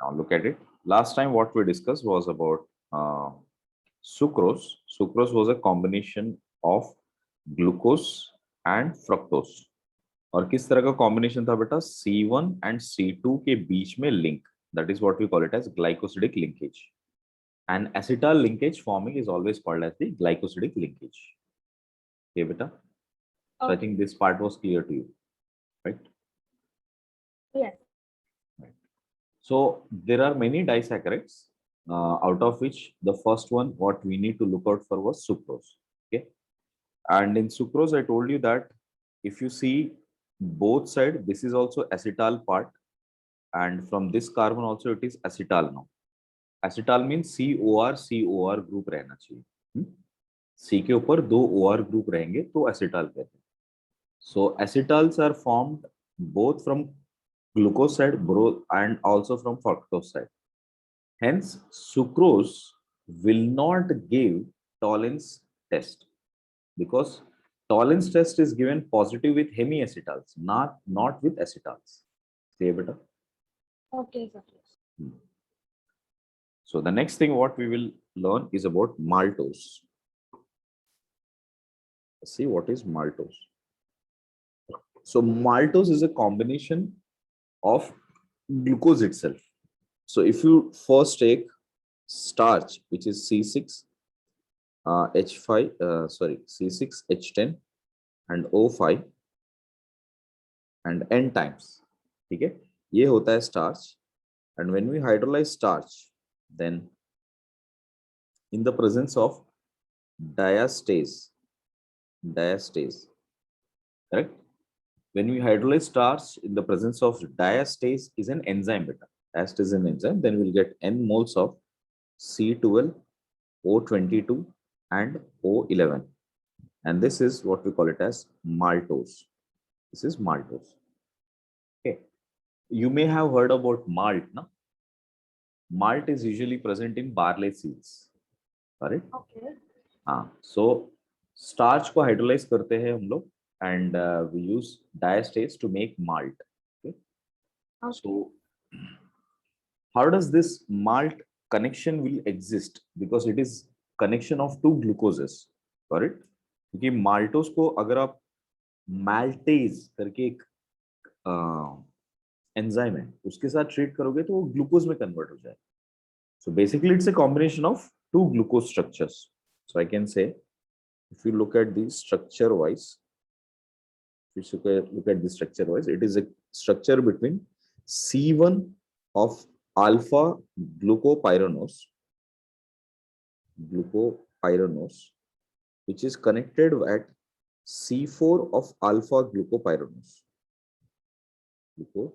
Now look at it. Last time what we discussed was about sucrose. Sucrose was a combination of glucose and fructose. और किस तरह का combination था बेटा? C1 and C2 के बीच में link, that is what we call it as glycosidic linkage. And acetal linkage forming is always called as the glycosidic linkage. ये बेटा, so I think this part was clear to you, right? Yes. Right. So there are many disaccharides, out of which the first one what we need to look out for was sucrose. Okay, and in sucrose I told you that if you see both side, this is also acetal part, and from this carbon also it is acetal now. Acetal means COR group रहना चाहिए. C के ऊपर दो OR group रहेंगे तो acetal कहते हैं. So acetals are formed both from glucose side and also from fructose side. Hence, sucrose will not give tolerance test, because tolerance test is given positive with hemiacetals, not with acetals. Clear, beta? Okay, sir. So the next thing what we will learn is about maltose. Let's see what is maltose. So maltose is a combination of glucose itself. So if you first take starch, which is C6 H5 C6 H10 and O5 and N times, ठीक है, ये होता है starch. And when we hydrolyze starch, then in the presence of diastase, correct? When we hydrolyze starch in the presence of diastase is an enzyme, beta. Diastase is an enzyme, then we'll get N moles of C12, O22 and O11. And this is what we call it as maltose. This is maltose. Okay. You may have heard about malt, no? Malt is usually present in barley seeds. Correct? Okay. So starch को hydrolyze करते हैं हम लोग, and we use diastase to make malt. Okay? So how does this malt connection will exist? Because it is connection of two glucoses. Correct? क्योंकि maltose को अगर आप maltase करके एक एंजाइम है उसके साथ ट्रीट करोगे तो वो ग्लूकोज में कन्वर्ट हो जाए. So basically it's a combination of two glucose structures. So I can say, if you look at the structure wise, it is a structure between C1 of alpha glucopyranose, which is connected at C4 of alpha glucopyranose. Okay,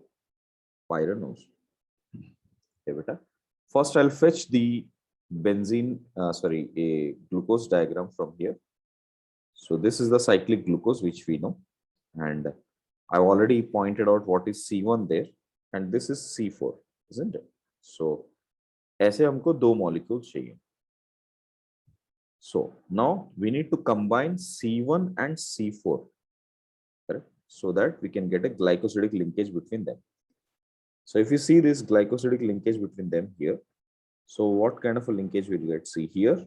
beta. First, I'll fetch the a glucose diagram from here. So this is the cyclic glucose, which we know. And I've already pointed out what is C1 there. And this is C4, isn't it? So, ऐसे हमको दो molecules चाहिए. So, now we need to combine C1 and C4, correct? So that we can get a glycosidic linkage between them. So if you see this glycosidic linkage between them here, so what kind of a linkage will get? See here,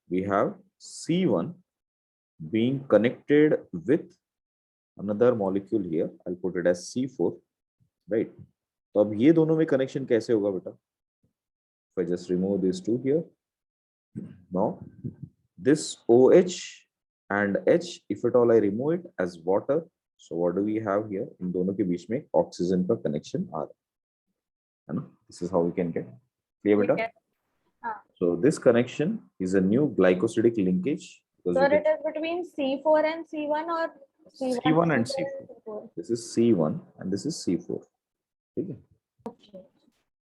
we have C1 being connected with another molecule here. I'll put it as C4, right? तो अब ये दोनों में connection कैसे होगा बेटा? If I just remove these two here, now this OH and H, if at all I remove it as water, so what do we have here? इन दोनों के बीच में oxygen का connection आ रहा है ना? This is how we can get. Clear बेटा? So this connection is a new glycosidic linkage. So it is between C4 and C1 or C1 and C4. This is C1 and this is C4. Okay.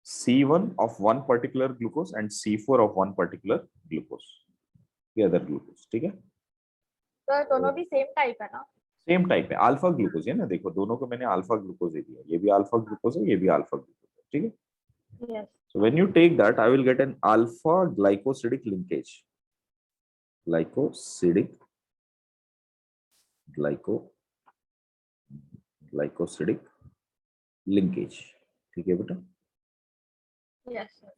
C1 of one particular glucose and C4 of one particular glucose. The other glucose. ठीक है? तो दोनों भी same type है ना? Same type है. Alpha glucose है ना? देखो दोनों को मैंने alpha glucose ही दिया. ये भी alpha glucose है, ये भी alpha glucose है. ठीक है? Yes. So when you take that, I will get an alpha glycosidic linkage. Glycosidic linkage. ठीक है बेटा? Yes, sir.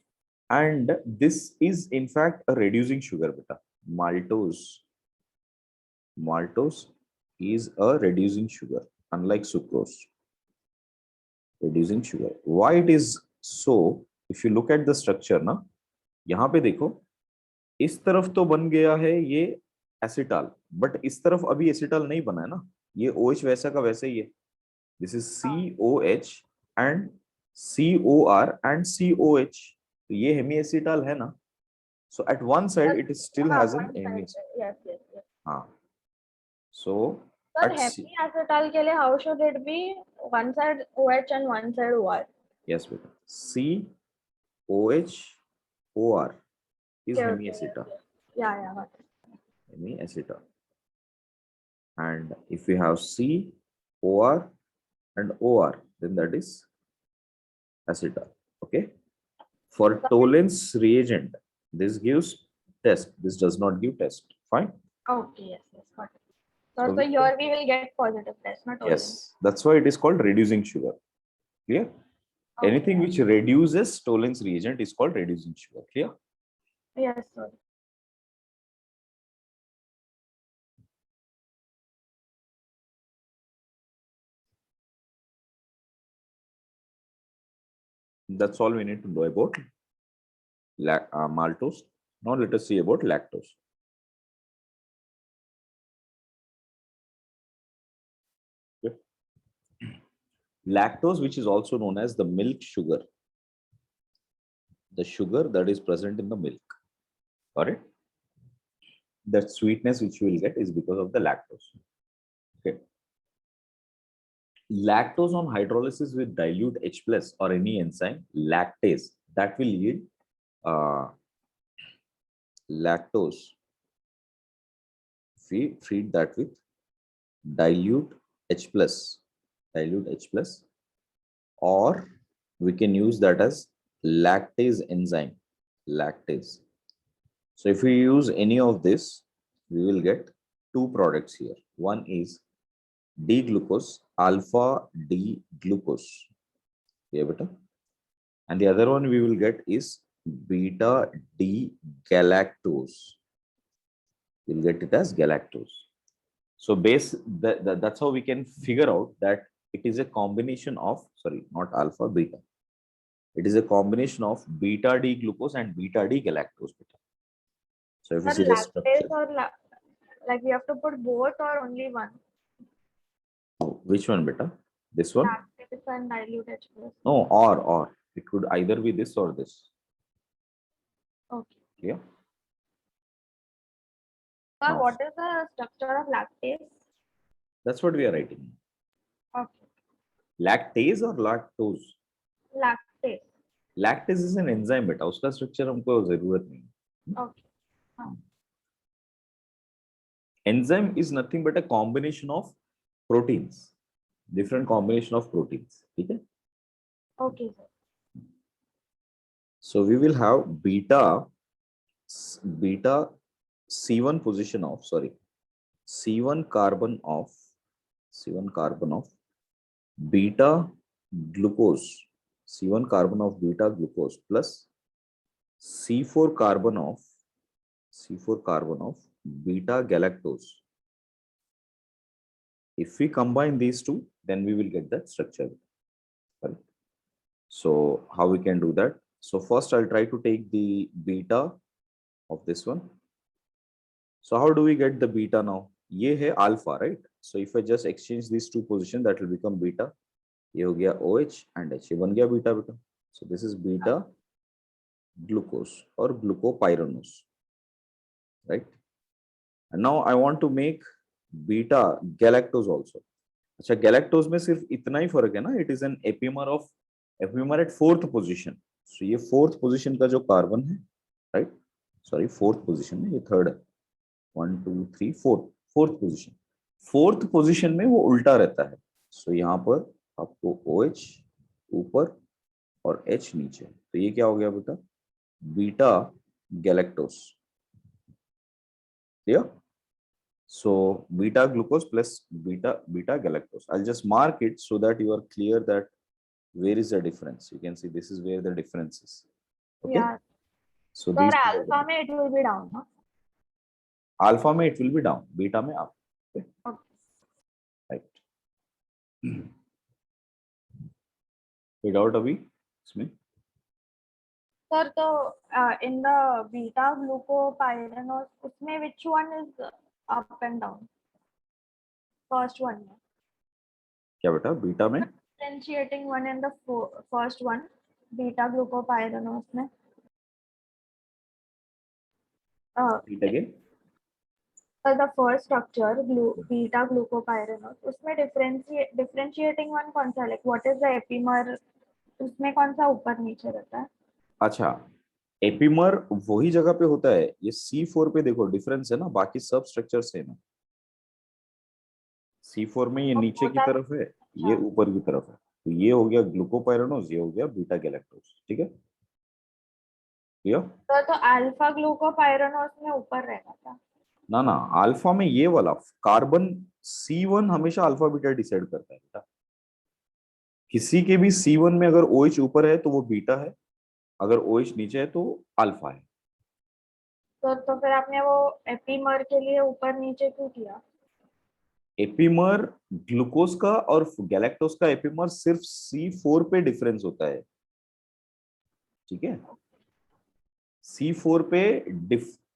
And this is in fact a reducing sugar, beta. Maltose. Maltose is a reducing sugar, unlike sucrose. Reducing sugar. Why it is so? If you look at the structure, ना यहाँ पे देखो, इस तरफ तो बन गया है ये एसिटाल, बट इस तरफ अभी एसिटाल नहीं बना है ना, ये OH वैसा का वैसे ही है. This is COH and COR and COH. तो ये हेमी है ना. So at one side it is still has an one side. hemiacetal. Yes, yes, yes. So Sir, at hemiacetal के लिए how should it be? One side OH and one side OR. yes, beta. COH OR is Okay, hemiacetal. okay. Yeah, yeah. Got it. Hemiacetal. And if we have COR and OR, then that is acetal. Okay. For Tollens reagent, this gives test. This does not give test. Fine. Okay, yes, yes, got it. So, So so here we will get positive test, not only. yes, that's why it is called reducing sugar. Clear? Okay. Anything which reduces Tollens reagent is called reducing sugar. Clear? Yes, sir. That's all we need to know about maltose. Now let us see about lactose. Okay. Lactose, which is also known as the milk sugar, the sugar that is present in the milk. Got it? That sweetness which you will get is because of the lactose. Okay. Lactose on hydrolysis with dilute H plus or any enzyme, lactase, that will yield lactose. If we treat that with dilute H plus, or we can use that as lactase enzyme, lactase. So if we use any of this, we will get two products here. One is D-glucose, alpha D-glucose. Yeah, beta. And the other one we will get is beta D-galactose. We'll get it as galactose. So that's how we can figure out that it is a combination of, sorry, not alpha, beta. It is a combination of beta D-glucose and beta D-galactose, beta. So if you see the structure. Or like we have to put both or only one? Which one, beta? This one? Lactase and dilute H plus. No, or. It could either be this or this. Okay. Yeah. Sir, Now, what is the structure of lactase? that's what we are writing. Okay. Lactase or lactose? Lactase. Lactase is an enzyme, beta. उसका structure हमको जरूरत नहीं. Okay. Enzyme is nothing but a combination of proteins, different combination of proteins. Okay. Okay, sir. So we will have beta C1 position of, sorry, C1 carbon of beta glucose, C1 carbon of beta glucose plus C4 carbon of beta galactose. If we combine these two, then we will get that structure. Right? So how we can do that? So first I'll try to take the beta of this one. So how do we get the beta now? ये है alpha, right? So if I just exchange these two positions, that will become beta. ये हो गया OH and H. ये बन गया beta beta. So this is beta glucose or glucopyranose, right? And now I want to make beta galactose also. अच्छा galactose में सिर्फ इतना ही फर्क है ना? It is an epimer at fourth position. So ये fourth position का जो कार्बन है, right? Sorry, fourth position में ये third है. 1, 2, 3, 4. Fourth position. Fourth position में वो उल्टा रहता है. So यहाँ पर आपको OH ऊपर और H नीचे. तो ये क्या हो गया बेटा? Beta galactose. Clear? So beta glucose plus beta galactose. I'll just mark it so that you are clear that where is the difference. You can see this is where the difference is. Okay, Yeah. so So these two are alpha the- में it will be down, no? alpha में it will be down, beta में up. Okay, Okay. right. Without अभी इसमें Sir, तो in the beta glucopyranose, उसमें which one is up and down? First one. क्या बेटा beta में Differentiating one in the first one, beta glucopyranose में. Beta के So the first structure, beta glucopyranose, उसमें differentiating one कौन सा? Like what is the epimer? उसमें कौन सा ऊपर नीचे रहता है? अच्छा एपिमर वही जगह पे होता है, ये C4 पे देखो डिफरेंस है ना, बाकी सब स्ट्रक्चर सेम है। C4 में ये नीचे की तरफ है, ये ऊपर की तरफ है, तो ये हो गया ग्लूकोपाइरानोज, ये हो गया बीटा गैलेक्टोज। ठीक है क्लियर? तो अल्फा ग्लूकोपाइरानोज में ऊपर रहेगा था। ना ना अल्फा में ये वाला कार्बन C1 हमेशा अल्फा बीटा डिसाइड करता है बेटा। किसी के भी C1 में अगर OH ऊपर है तो वो बीटा है, अगर OH नीचे है तो अल्फा है। तो फिर आपने वो एपीमर के लिए ऊपर नीचे क्यों किया? एपिमर ग्लूकोज का और गैलेक्टोज का एपिमर सिर्फ C4 पे डिफरेंस होता है। ठीक है, C4 पे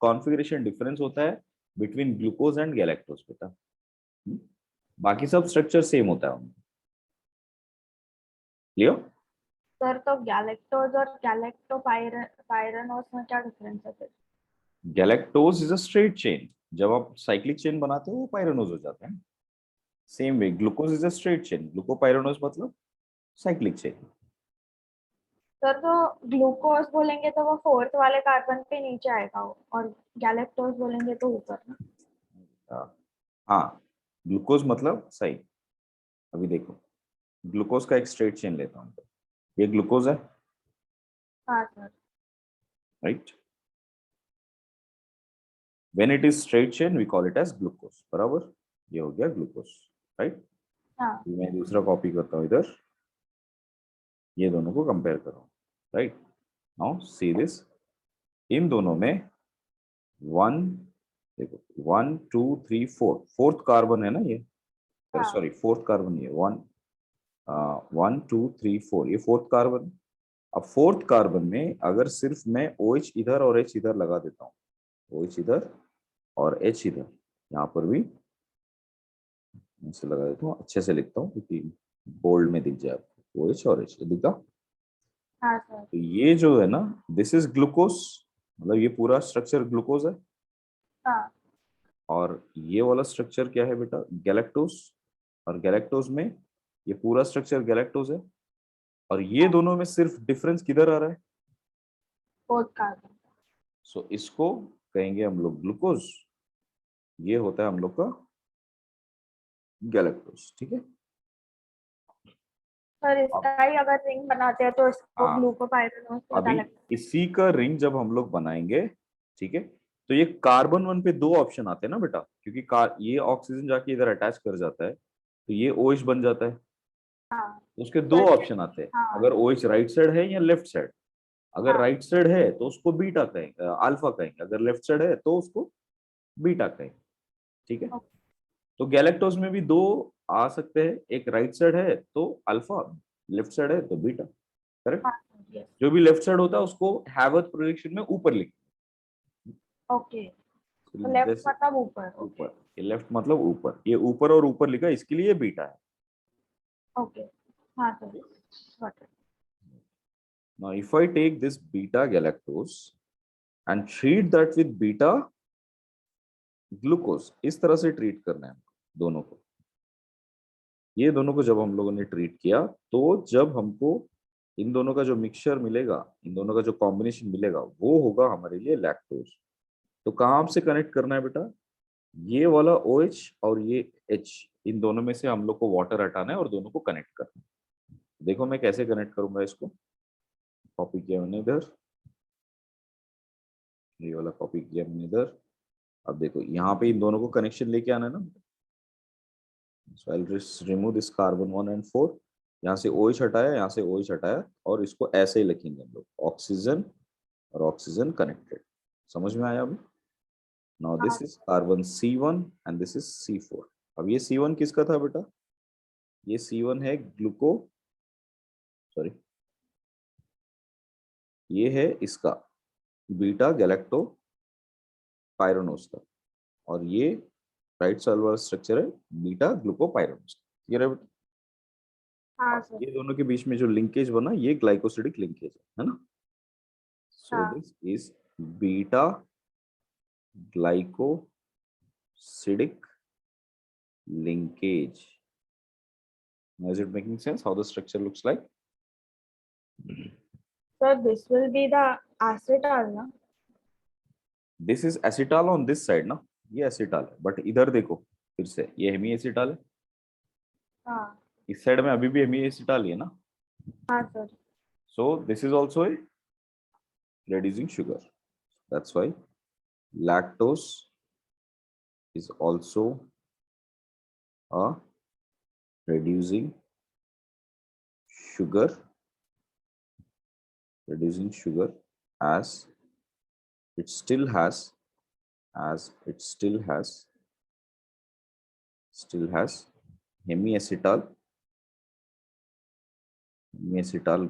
कॉन्फ़िगरेशन डिफरेंस होता है बिटवीन ग्लूकोज एंड गैलेक्टोज बेटा। बाकी सब स्ट्रक्चर सेम होता है उनमें। क्लियर? सर तो गैलेक्टोज और गैलेक्टोपाइरानोज में क्या डिफरेंस है फिर? Galactose is a straight chain, जब आप साइक्लिक चेन बनाते हो वो पाइरानोज हो जाता है। Same way glucose is a straight chain, glucopyranose मतलब साइक्लिक चेन। सर तो ग्लूकोज बोलेंगे तो वो फोर्थ वाले कार्बन पे नीचे आएगा वो, और गैलेक्टोज बोलेंगे तो ऊपर ना। हाँ ग्लूकोज मतलब सही। अभी देखो ग्लूकोज का एक स्ट्रेट चेन लेता हूँ, ये ग्लूकोज है हाँ sir. Right. When it is straight chain we call it as glucose, बराबर। ये हो गया ग्लूकोज राइट। हाँ मैं दूसरा कॉपी करता हूँ इधर, ये दोनों को कंपेयर कर रहा हूँ राइट। नाउ सी दिस, इन दोनों में वन, देखो 1 2 3 4 फोर्थ कार्बन है ना ये, हाँ सॉरी फोर्थ कार्बन, ये 1 2 3 4 ये फोर्थ कार्बन। अब फोर्थ कार्बन में अगर सिर्फ मैं OH इधर और H इधर लगा देता हूँ, OH इधर और H इधर, यहाँ पर भी ऐसे लगा देता हूँ, अच्छे से लिखता हूँ क्योंकि बोल्ड में दिख जाए आपको, OH और H दिखा। हाँ सर। तो ये जो है ना, दिस इज ग्लूकोज, मतलब ये पूरा स्ट्रक्चर ग्लूकोज है। हाँ और ये वाला स्ट्रक्चर क्या है बेटा, गैलेक्टोज। और गैलेक्टोज में ये पूरा स्ट्रक्चर गैलेक्टोज है। और ये दोनों में सिर्फ डिफरेंस किधर आ रहा है, फोर्थ कार्बन। सो इसको कहेंगे हम लोग ग्लूकोज, ये होता है हम लोग का गैलेक्टोज। ठीक है, सर अब इसका ही अगर रिंग बनाते हैं तो इसको हाँ ग्लूकोपाइरानोज को अभी गैलेक्टोज। इसी का रिंग जब हम लोग बनाएंगे, ठीक है, तो ये कार्बन 1 पे दो ऑप्शन आते हैं ना बेटा, क्योंकि ये ऑक्सीजन जाके इधर अटैच कर जाता है तो ये OH बन जाता है। हाँ तो उसके तो दो इसके, ऑप्शन आते हैं, हाँ अगर OH राइट साइड है या लेफ्ट साइड। अगर हाँ राइट साइड है तो उसको बीटा कहेंगे, अल्फा कहेंगे, अगर लेफ्ट साइड है तो उसको बीटा कहेंगे। ठीक है, तो गैलेक्टोज में भी दो आ सकते हैं, एक राइट साइड है तो अल्फा, लेफ्ट साइड है तो बीटा। करेक्ट, हाँ yes, जो भी लेफ्ट साइड होता है उसको हैवर्थ प्रोजेक्शन में ऊपर लिख, ओके। तो लेफ्ट जैसे मतलब ऊपर, ओके। ऊपर, ये लेफ्ट मतलब ऊपर, ये ऊपर और ऊपर लिखा इसके लिए बीटा है। ओके हाँ sir, got it. Now if I take this beta galactose and treat that with beta glucose, इस तरह से ट्रीट करना है दोनों को। ये दोनों को जब हम लोगों ने ट्रीट किया तो जब हमको इन दोनों का जो मिक्सचर मिलेगा, इन दोनों का जो कॉम्बिनेशन मिलेगा वो होगा हमारे लिए लैक्टोज। तो कहाँ से कनेक्ट करना है बेटा, ये वाला OH और ये H, इन दोनों में से हम लोग को वाटर हटाना है और दोनों को कनेक्ट करना है। देखो मैं कैसे कनेक्ट करूंगा इसको, कॉपी किया मैंने इधर, ये वाला कॉपी किया मैंने इधर। अब देखो यहाँ पे इन दोनों को कनेक्शन लेके आना है ना, so I just remove this carbon 1 and 4, यहाँ से OH हटाया, यहाँ से OH हटाया और इसको ऐसे ही लिखेंगे हम लोग, ऑक्सीजन और ऑक्सीजन कनेक्टेड। समझ में आया अभी? नाउ हाँ this is carbon C1 and this is C4। अब ये C1 किसका था बेटा? ये C1 है ग्लूको, सॉरी, ये है इसका बीटा गैलेक्टो पायरोनोस का, और ये राइट साइड वाला स्ट्रक्चर है बीटा ग्लूकोपायरोनोस। क्लियर है बेटा? हाँ अब सर। ये दोनों के बीच में जो लिंकेज बना ये ग्लाइकोसिडिक लिंकेज है ना? सो हाँ this is beta glycosidic linkage. Now, is it making sense how the structure looks like? Sir, this will be the acetal ना? This is acetal on this side ना, ये acetal है, but इधर देखो फिर से ये हेमी एसिटाल है, हाँ इस साइड में अभी भी हेमी एसिटाल ही है ना. हाँ sir. So this is also a reducing sugar. That's why lactose is also a reducing sugar, as it still has hemiacetal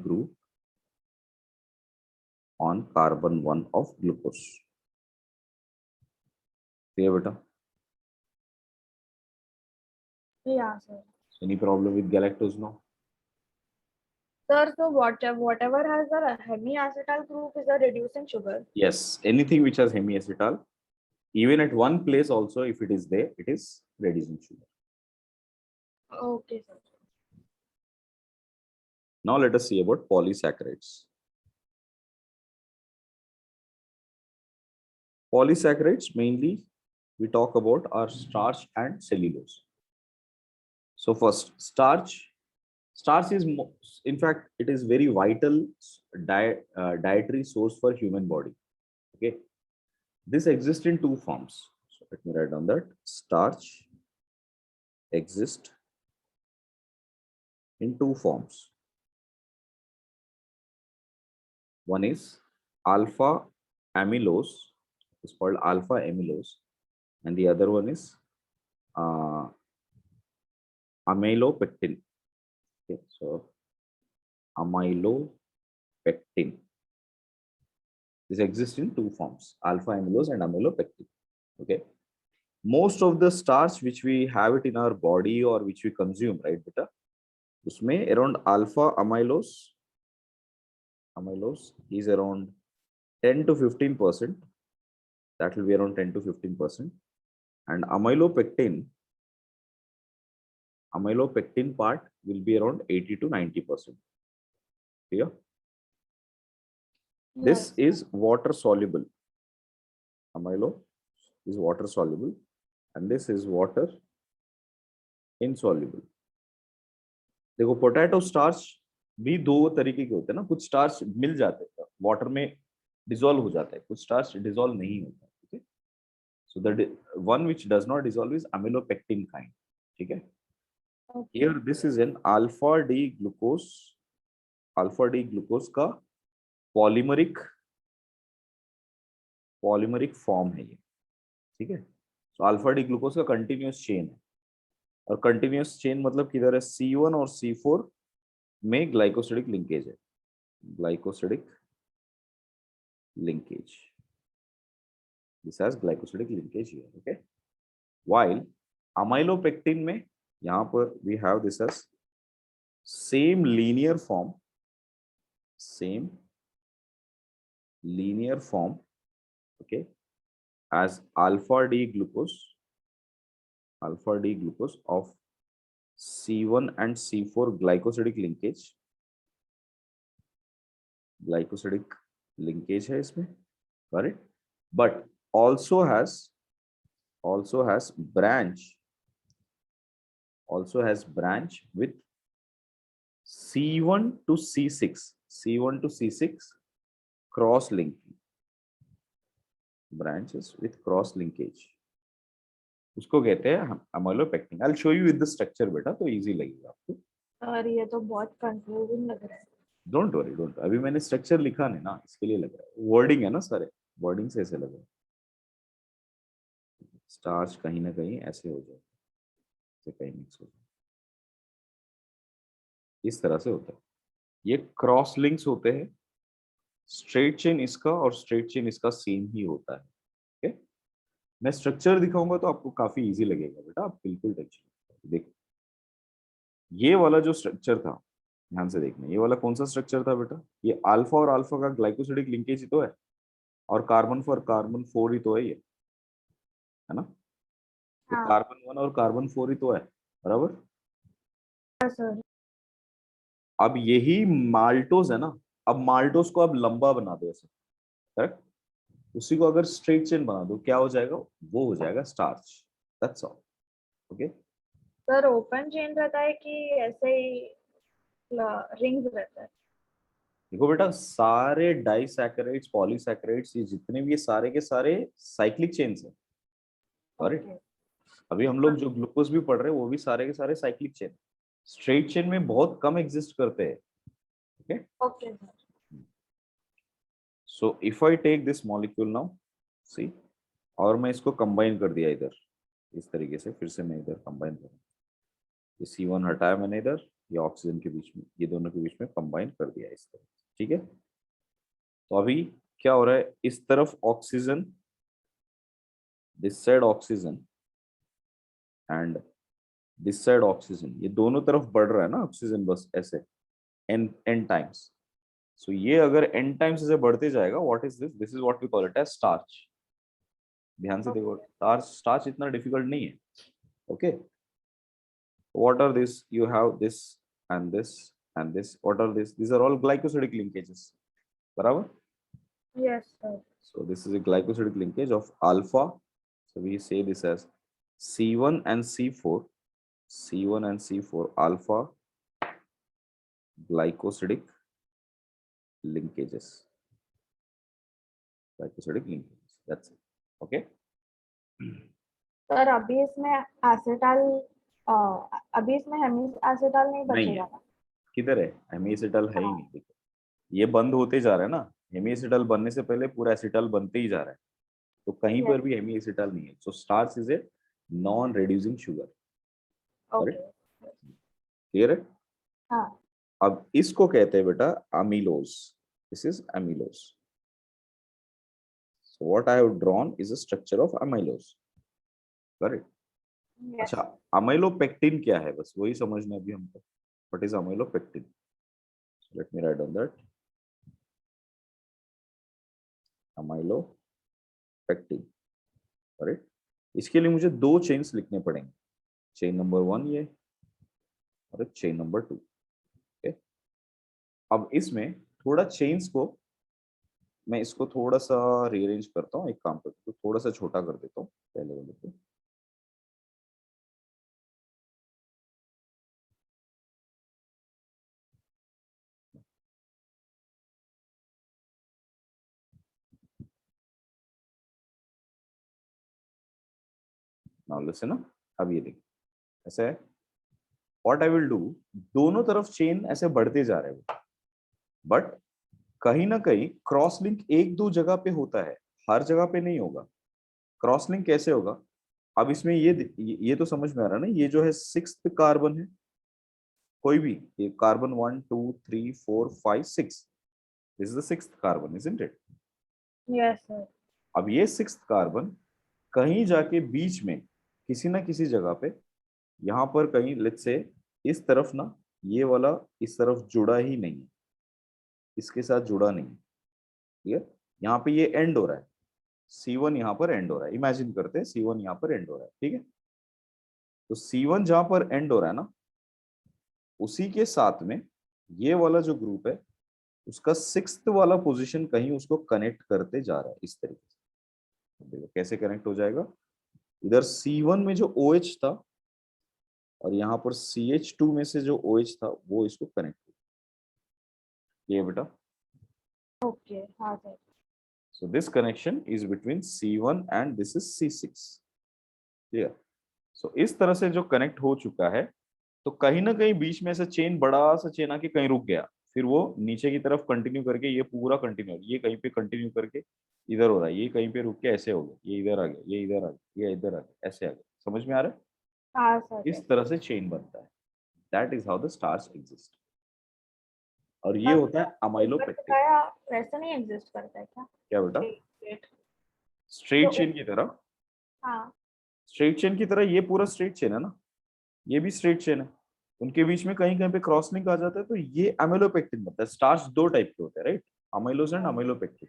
group on carbon 1 of glucose. Clear beta? Yeah sir. Any problem with galactose now? Sir, so whatever has a hemiacetal group is a reducing sugar. Yes, anything which has hemiacetal, even at one place also, if it is there, it is reducing sugar. Okay sir. Now let us see about polysaccharides. Polysaccharides mainly we talk about are starch and cellulose. So first, starch is in fact it is very vital dietary source for human body. Okay, this exists in two forms. So let me write down that starch exists in two forms. One is alpha amylose, it's called alpha amylose, and the other one is uh, amylopectin. Okay, so amylopectin. This exists in two forms, alpha amylose and amylopectin. Okay, most of the starch which we have it in our body or which we consume, right, beta? Usme around alpha amylose is around 10 to 15%. That will be around 10 to 15%. And amylopectin part will be around 80 to 90%. Clear? This Yes. is water soluble. Amylo is water soluble, and this is water insoluble. देखो potato starch भी दो तरीके के होते हैं ना, कुछ starch मिल जाते हैं वाटर में डिसॉल्व हो जाता है, कुछ स्टार्च डिसॉल्व नहीं होता. ठीक है, so the one which does not dissolve is amylopectin kind. ठीक है, Okay. Here this is an alpha D glucose का पॉलीमरिक फॉर्म है ये. ठीक है, सो अल्फा डी ग्लूकोज का कंटिन्यूअस चेन है, और कंटिन्यूअस चेन मतलब किधर है, C1 और C4 में ग्लाइकोसिडिक लिंकेज है, glycosidic linkage. This has glycosidic linkage here. Okay, while amylopectin में यहाँ पर we have this as same linear form, okay, as alpha D glucose of C1 and C4 glycosidic linkage है इसमें, correct? But also has branch with C1 to C6 cross linking, branches with cross linkage, उसको कहते हैं amylopectin. I'll show you with the structure बेटा, तो easy लगेगा आपको. Sir, ये तो बहुत कंफ्यूजिंग लग रहा है. डोंट वरी, डोंट, अभी मैंने स्ट्रक्चर लिखा नहीं ना, इसके लिए लग रहा है, वर्डिंग है ना सारे, वर्डिंग से ऐसे लग रहा है। स्टार्च कहीं ना कहीं ऐसे हो जाए, ऐसे कहीं मिक्स हो जाए, इस तरह से होता है। ये क्रॉस लिंक्स होते हैं, स्ट्रेट चेन इसका और स्ट्रेट चेन इसका सेम ही होता है। ओके, मैं स्ट्रक्चर दिखाऊंगा तो आपको काफी इजी लगेगा बेटा, आप बिल्कुल टेंशन देखो। ये वाला जो स्ट्रक्चर था, ध्यान से देखना, ये वाला कौन सा स्ट्रक्चर था बेटा, ये अल्फा और अल्फा का ग्लाइकोसिडिक लिंकेज ही तो है, और कार्बन फॉर कार्बन 4 ही तो है ये, है ना, ये हाँ कार्बन 1 और कार्बन 4 ही तो है, बराबर। सर। अब यही माल्टोज है ना, अब माल्टोज को आप लंबा बना दो ऐसे, करेक्ट, उसी को अगर स्ट्रेट चेन बना दो, क्या हो जाएगा, वो हो जाएगा starch, that's all. Okay, sir open chain रहता है कि ऐसे ही रिंग्स रहता है? देखो बेटा, सारे डाइसैकेराइड्स, पॉलीसैकेराइड्स, ये जितने भी, ये सारे के सारे साइक्लिक चेन्स है, करेक्ट। ओके। अभी हम लोग जो ग्लूकोज भी पढ़ रहे हैं वो भी सारे के सारे साइक्लिक चेन, स्ट्रेट चेन में बहुत कम एग्जिस्ट करते हैं। Okay, okay sir. So if I take this molecule now, see, और मैं इसको कंबाइन कर दिया इधर, इस तरीके से फिर से मैं इधर कंबाइन करूँ, ये C1 हटाया मैंने इधर, ये ऑक्सीजन के बीच में, ये दोनों के बीच में कंबाइन कर दिया इस तरह, ठीक है। तो अभी क्या हो रहा है, इस तरफ oxygen, this side oxygen and this side oxygen, ये दोनों तरफ बढ़ रहा है ना ऑक्सीजन, बस ऐसे n टाइम्स। सो ये अगर n टाइम्स ऐसे बढ़ते जाएगा, what is this, this is what we call it as starch. ध्यान से देखो, स्टार्च, स्टार्च इतना डिफिकल्ट नहीं है। Okay, what are this, you have this and this and this, what are this, these are all glycosidic linkages, barabar. Yes sir. So this is a glycosidic linkage of alpha, so we say this as C1 and C4, C1 and C4 alpha glycosidic linkages, glycosidic linkages, that's it. Okay. Sir अभी इसमें acetal, अभी इसमें Hemis acetal नहीं नहीं है, बचेगा ना? किधर है, हेमीएसिटल है ही हाँ। नहीं, देखो ये बंद होते जा रहा है ना, हेमीएसिटल बनने से पहले पूरा एसिटल बनते ही जा रहा है, तो कहीं यस। पर भी हेमीएसिटल नहीं है, so starch is a non reducing sugar, okay. Correct, clear है। हाँ। अब इसको कहते हैं बेटा amylose, this is amylose, so what I have drawn is a structure of amylose, correct. Yes. अच्छा, अमाइलोपेक्टिन क्या है, बस वही समझना अभी हमको, what is amylopectin, let me write on that, amylopectin, correct. इसके लिए मुझे दो चेन्स लिखने पड़ेंगे, चेन नंबर 1 ये और चेन नंबर 2। ओके, अब इसमें थोड़ा चेन्स को मैं इसको थोड़ा सा रीअरेंज करता हूँ, एक काम करता हूँ, थोड़ा सा छोटा कर देता हूँ पहले वाले को, नाउ लिसन ना, अब ये देखिए ऐसा है, व्हाट आई विल डू, दोनों तरफ चेन ऐसे बढ़ते जा रहे हैं, बट कहीं ना कहीं क्रॉस लिंक एक दो जगह पे होता है, हर जगह पे नहीं होगा। क्रॉस लिंक कैसे होगा, अब इसमें ये तो समझ में आ रहा है ना, ये जो है 6th कार्बन है, कोई भी, ये carbon 1 2 3 4 5 6, this is the 6th carbon, isn't it. Yes sir. अब ये 6th कार्बन कहीं जाके बीच में किसी ना किसी जगह पे, यहाँ पर कहीं लेट्स से इस तरफ ना, ये वाला इस तरफ जुड़ा ही नहीं है, इसके साथ जुड़ा नहीं है, क्लियर, यहाँ पे ये एंड हो रहा है, C1 यहाँ पर एंड हो रहा है, इमेजिन करते हैं C1 यहाँ पर एंड हो रहा है, ठीक है। तो C1 जहां पर एंड हो रहा है ना, उसी के साथ में ये वाला जो ग्रुप है, उसका 6th वाला पोजीशन कहीं उसको कनेक्ट करते जा रहा है, इस तरीके से देखो कैसे कनेक्ट हो जाएगा, इधर C1 में जो OH था और यहाँ पर CH2 में से जो OH था वो इसको कनेक्ट हो, ये बेटा। ओके। हाँ sir. So this connection is between C1 and this is C6, clear। So इस तरह से जो कनेक्ट हो चुका है, तो कहीं ना कहीं बीच में से चेन, बड़ा सा चेन आके कहीं रुक गया, फिर वो नीचे की तरफ कंटिन्यू करके ये पूरा कंटिन्यू, ये कहीं पे कंटिन्यू करके इधर हो रहा है, ये कहीं पे रुक के ऐसे हो गया, ये इधर आ गया, ये इधर आ गया, ये इधर आ गया, ऐसे आ गया। समझ में आ रहा है? हाँ सर। इस तरह से चेन बनता है। That is how the stars exist. और ये पर होता है ऊपर अमाइलोपेक्टिन। बताया वैसा नहीं एग्जिस्ट करता है क्या? क्या बेटा? Straight- जो स्ट्रेट चेन की तरह, हाँ। स्ट्रेट चेन की तरह ये पूरा स्ट्रेट चेन है ना, ये भी स्ट्रेट चेन है। उनके बीच में कहीं कहीं पे क्रॉस लिंक आ जाता है, तो ये अमाइलोपेक्टिन बनता है। स्टार्च दो टाइप के होते हैं, राइट? Amylose and amylopectin.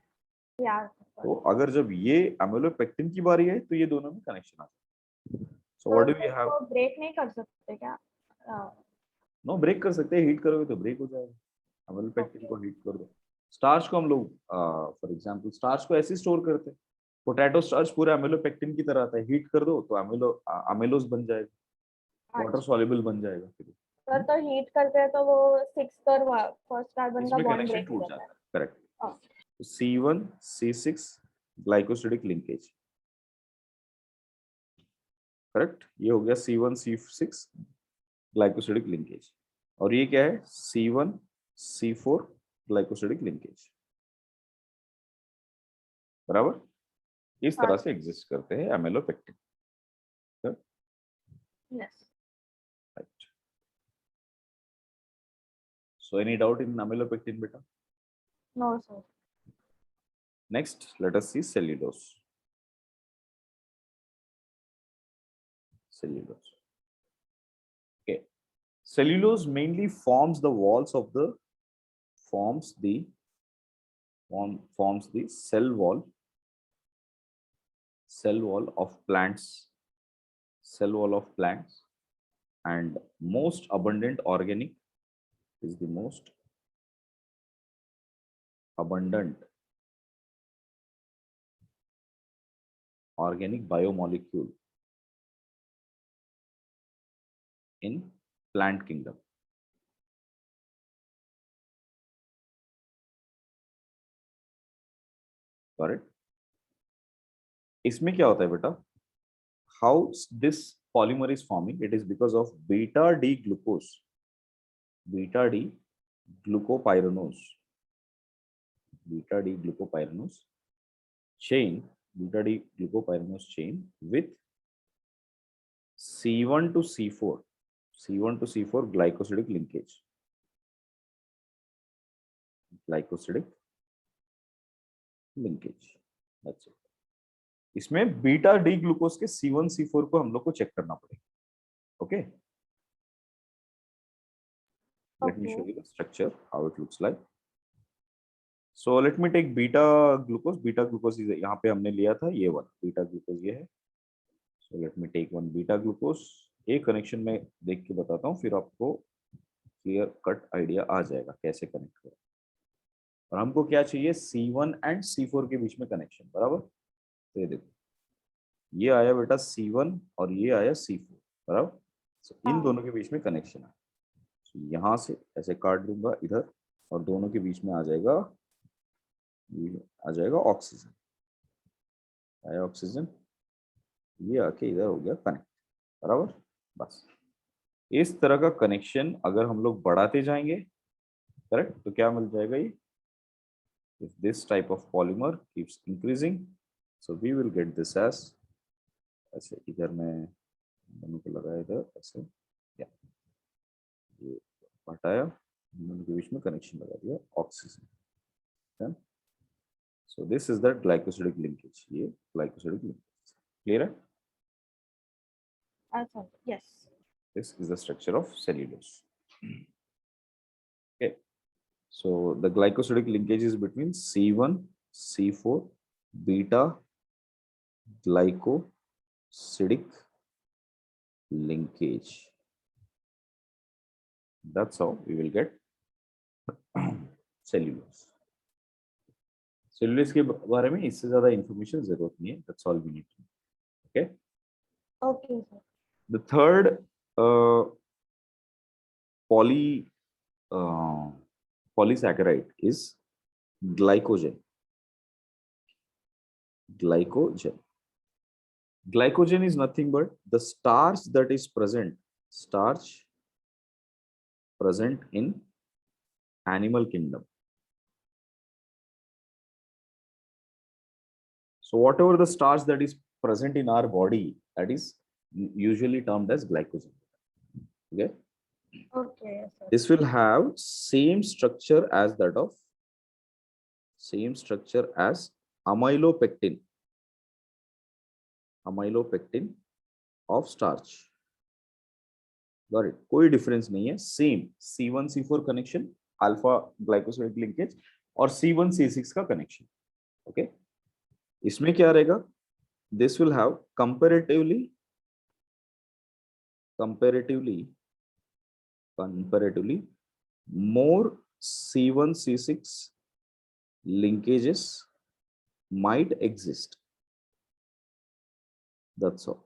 यार तो अगर जब ये अमाइलोपेक्टिन की बारी है तो ये दोनों में कनेक्शन आता है। सो तो व्हाट डू वी हैव? उसको ब्रेक नहीं कर सकते क्या? नो, ब्रेक कर सकते हैं, हीट करोगे तो ब्रेक हो जाएगा। अमाइलोपेक्टिन को हीट कर दो। स्टार्च को हम लोग फॉर एग्जांपल स्टार्च को ऐसे स्टोर करते हैं। पोटैटो स्टार्च पूरे अमाइलोपेक्टिन की तरह आता है, हीट कर दो तो अमाइलोज बन जाएगा, वाटर अच्छा सॉल्युबल बन जाएगा फिर। सर, तो हीट करते हैं तो वो 6 और फर्स्ट कार्बन का इसमें बॉन्ड कनेक्शन ब्रेक हो टूट जाता है। जाता है, करेक्ट। हाँ, C1C6 ग्लाइकोसिडिक लिंकेज, करेक्ट। ये हो गया C1C6 ग्लाइकोसिडिक लिंकेज। और ये क्या है? C1C4 ग्लाइकोसिडिक लिंकेज, बराबर। इस हाँ। तरह से एग्जिस्ट करते हैं amylopectin, yes. Right. So any doubt in amylopectin बेटा? No sir. Next let us see cellulose. Cellulose. Okay. Cellulose mainly forms the walls of the forms the cell wall of plants, and most abundant organic is the most abundant organic biomolecule in plant kingdom. Correct? इसमें क्या होता है बेटा? How this polymer is forming? It is because of beta D glucopyranose, beta D glucopyranose chain, beta D glucopyranose chain with C1 to C4 glycosidic linkage. Glycosidic linkage. That's it. इसमें beta D glucose के C1 C4 को हम लोग को check करना पड़ेगा. Okay. Let me show you the structure, how it looks like. So let me take beta glucose. Beta glucose is यहाँ पे हमने लिया था ये वाला beta glucose ये है. So let me take one beta glucose. एक कनेक्शन में देख के बताता हूँ, फिर आपको क्लियर कट आइडिया आ जाएगा कैसे कनेक्ट करें. और हमको क्या चाहिए? C1 एंड C4 के बीच में कनेक्शन, बराबर. तो ये देखो, ये आया बेटा C1 और ये आया C4, बराबर. So, इन दोनों के बीच में कनेक्शन है. So, यहाँ से ऐसे काट दूंगा इधर और दोनों के बीच में आ जाएगा ऑक्सीजन. आया ऑक्सीजन, ये आके इधर हो गया कनेक्ट, बराबर. बस इस तरह का कनेक्शन अगर हम लोग बढ़ाते जाएंगे, करेक्ट, तो क्या मिल जाएगा? ये if this type of polymer keeps increasing, so we will get this as ऐसे. इधर में दोनों को लगाया इधर ऐसे, या ये हटाया, दोनों के बीच में कनेक्शन लगा दिया oxygen. So this is the glycosidic linkage. ये glycosidic linkage. Clear है? अच्छा, yes. This is the structure of cellulose. Okay. So the glycosidic linkage is between C1, C4, beta glycosidic linkage. That's how we will get cellulose. Cellulose के बारे में इससे ज्यादा information जरूरत नहीं है. That's all we need to know. Okay. Okay, sir. The third polysaccharide is glycogen. Glycogen is nothing but the starch that is present in animal kingdom. So whatever the starch that is present in our body, that is usually termed as glycogen. Okay. Okay, yes, sir. This will have same structure as that of amylopectin. Amylopectin of starch. Got it? कोई difference नहीं है. Same C1C4 connection, alpha glycosidic linkage और C1C6 का connection. Okay. इसमें क्या रहेगा? This will have comparatively more C1C6 linkages might exist. That's all.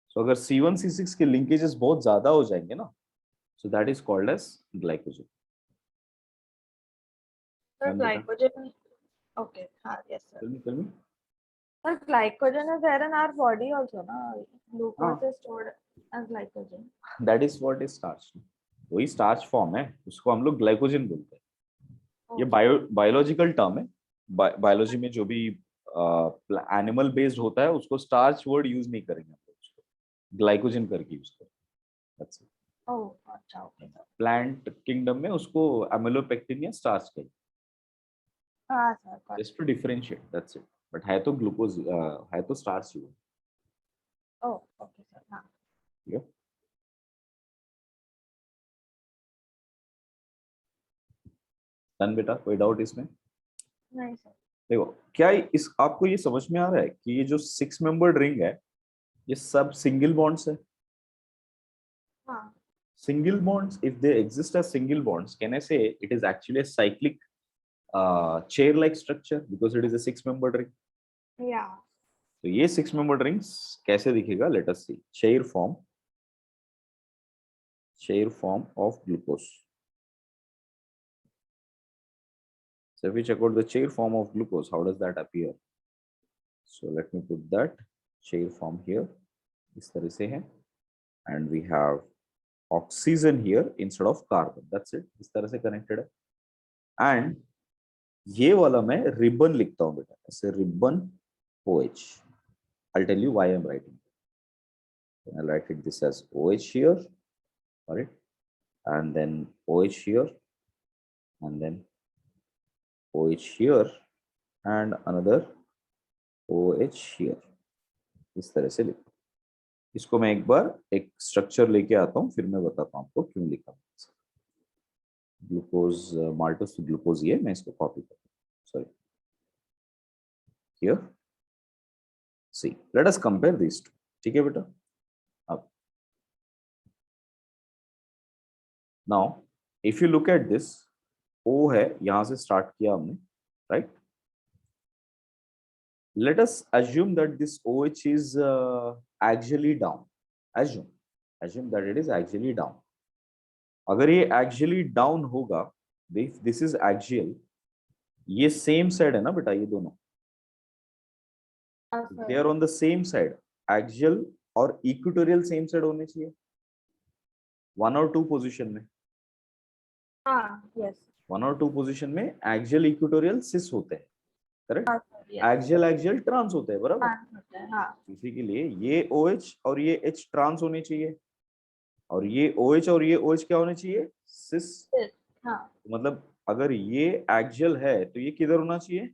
So अगर C1C6 के linkages बहुत ज्यादा हो जाएंगे ना, so that is called as glycogen. Sir, Nandita? glycogen. Okay, yes, sir. Tell me. Sir, glycogen is there in our body also, na? Glucose हाँ. is stored as glycogen. That is what is starch. वही starch form है, उसको हम लोग glycogen बोलते हैं. ये biological term है. बायोलॉजी में जो भी एनिमल बेस्ड होता है उसको स्टार्च वर्ड यूज नहीं करेंगे हम लोग, उसको ग्लाइकोजन करके यूज करेंगे. That's it. ओह, अच्छा, ओके सर. प्लांट किंगडम में उसको एमिलोपेक्टिन या स्टार्च कहेंगे. हाँ sir. Just to differentiate, that's it. But है तो ग्लूकोज, है तो स्टार्च ही. Oh, okay sir. हाँ. डन बेटा, कोई डाउट इसमें? नहीं सर. देखो, क्या इस आपको ये समझ में आ रहा है कि ये जो 6 मेंबर्ड रिंग है ये सब सिंगल बॉन्ड्स है? हाँ. Single bonds, if they exist as single bonds, can I say it is actually a cyclic chair-like structure because it is a 6-membered ring? Yeah. तो ये 6-membered rings कैसे दिखेगा? Let us see. Chair form of glucose. So if we check out the chair form of glucose, how does that appear? So let me put that chair form here. इस तरह से है, and we have oxygen here instead of carbon. That's it. इस तरह से connected है. And ये वाला मैं ribbon लिखता हूँ बेटा, ऐसे ribbon OH. I'll tell you why I'm writing. I'll write it this as OH here, got it? And then OH here, and then OH here, and another OH here. इस तरह से लिखो. इसको मैं एक बार एक स्ट्रक्चर लेके आता हूँ, फिर मैं बताता हूँ आपको क्यों लिखा. ग्लूकोज माल्टोस टू ग्लूकोज, ये मैं इसको कॉपी करता हूँ. Sorry, here. See, let us compare this to. ठीक है बेटा. अब now if you look at this, O है, यहां से स्टार्ट किया हमने, right? Let us assume that this OH is axially down. Assume that it is axially down. अगर ये axially down होगा, this is axial, ये same side है ना बेटा, ये दोनों. They are on the same side. Axial और equatorial same side होने चाहिए. 1 और 2 पोजीशन में. हाँ, yes. 1 और 2 पोजीशन में axial equatorial cis होते हैं, करेक्ट? Yes. axial trans होते हैं, बराबर? हाँ. इसी के लिए ये OH और ये H ट्रांस होने चाहिए, और ये OH और ये OH क्या होने चाहिए? सिस. हाँ. मतलब अगर ये एक्सियल है तो ये किधर होना चाहिए?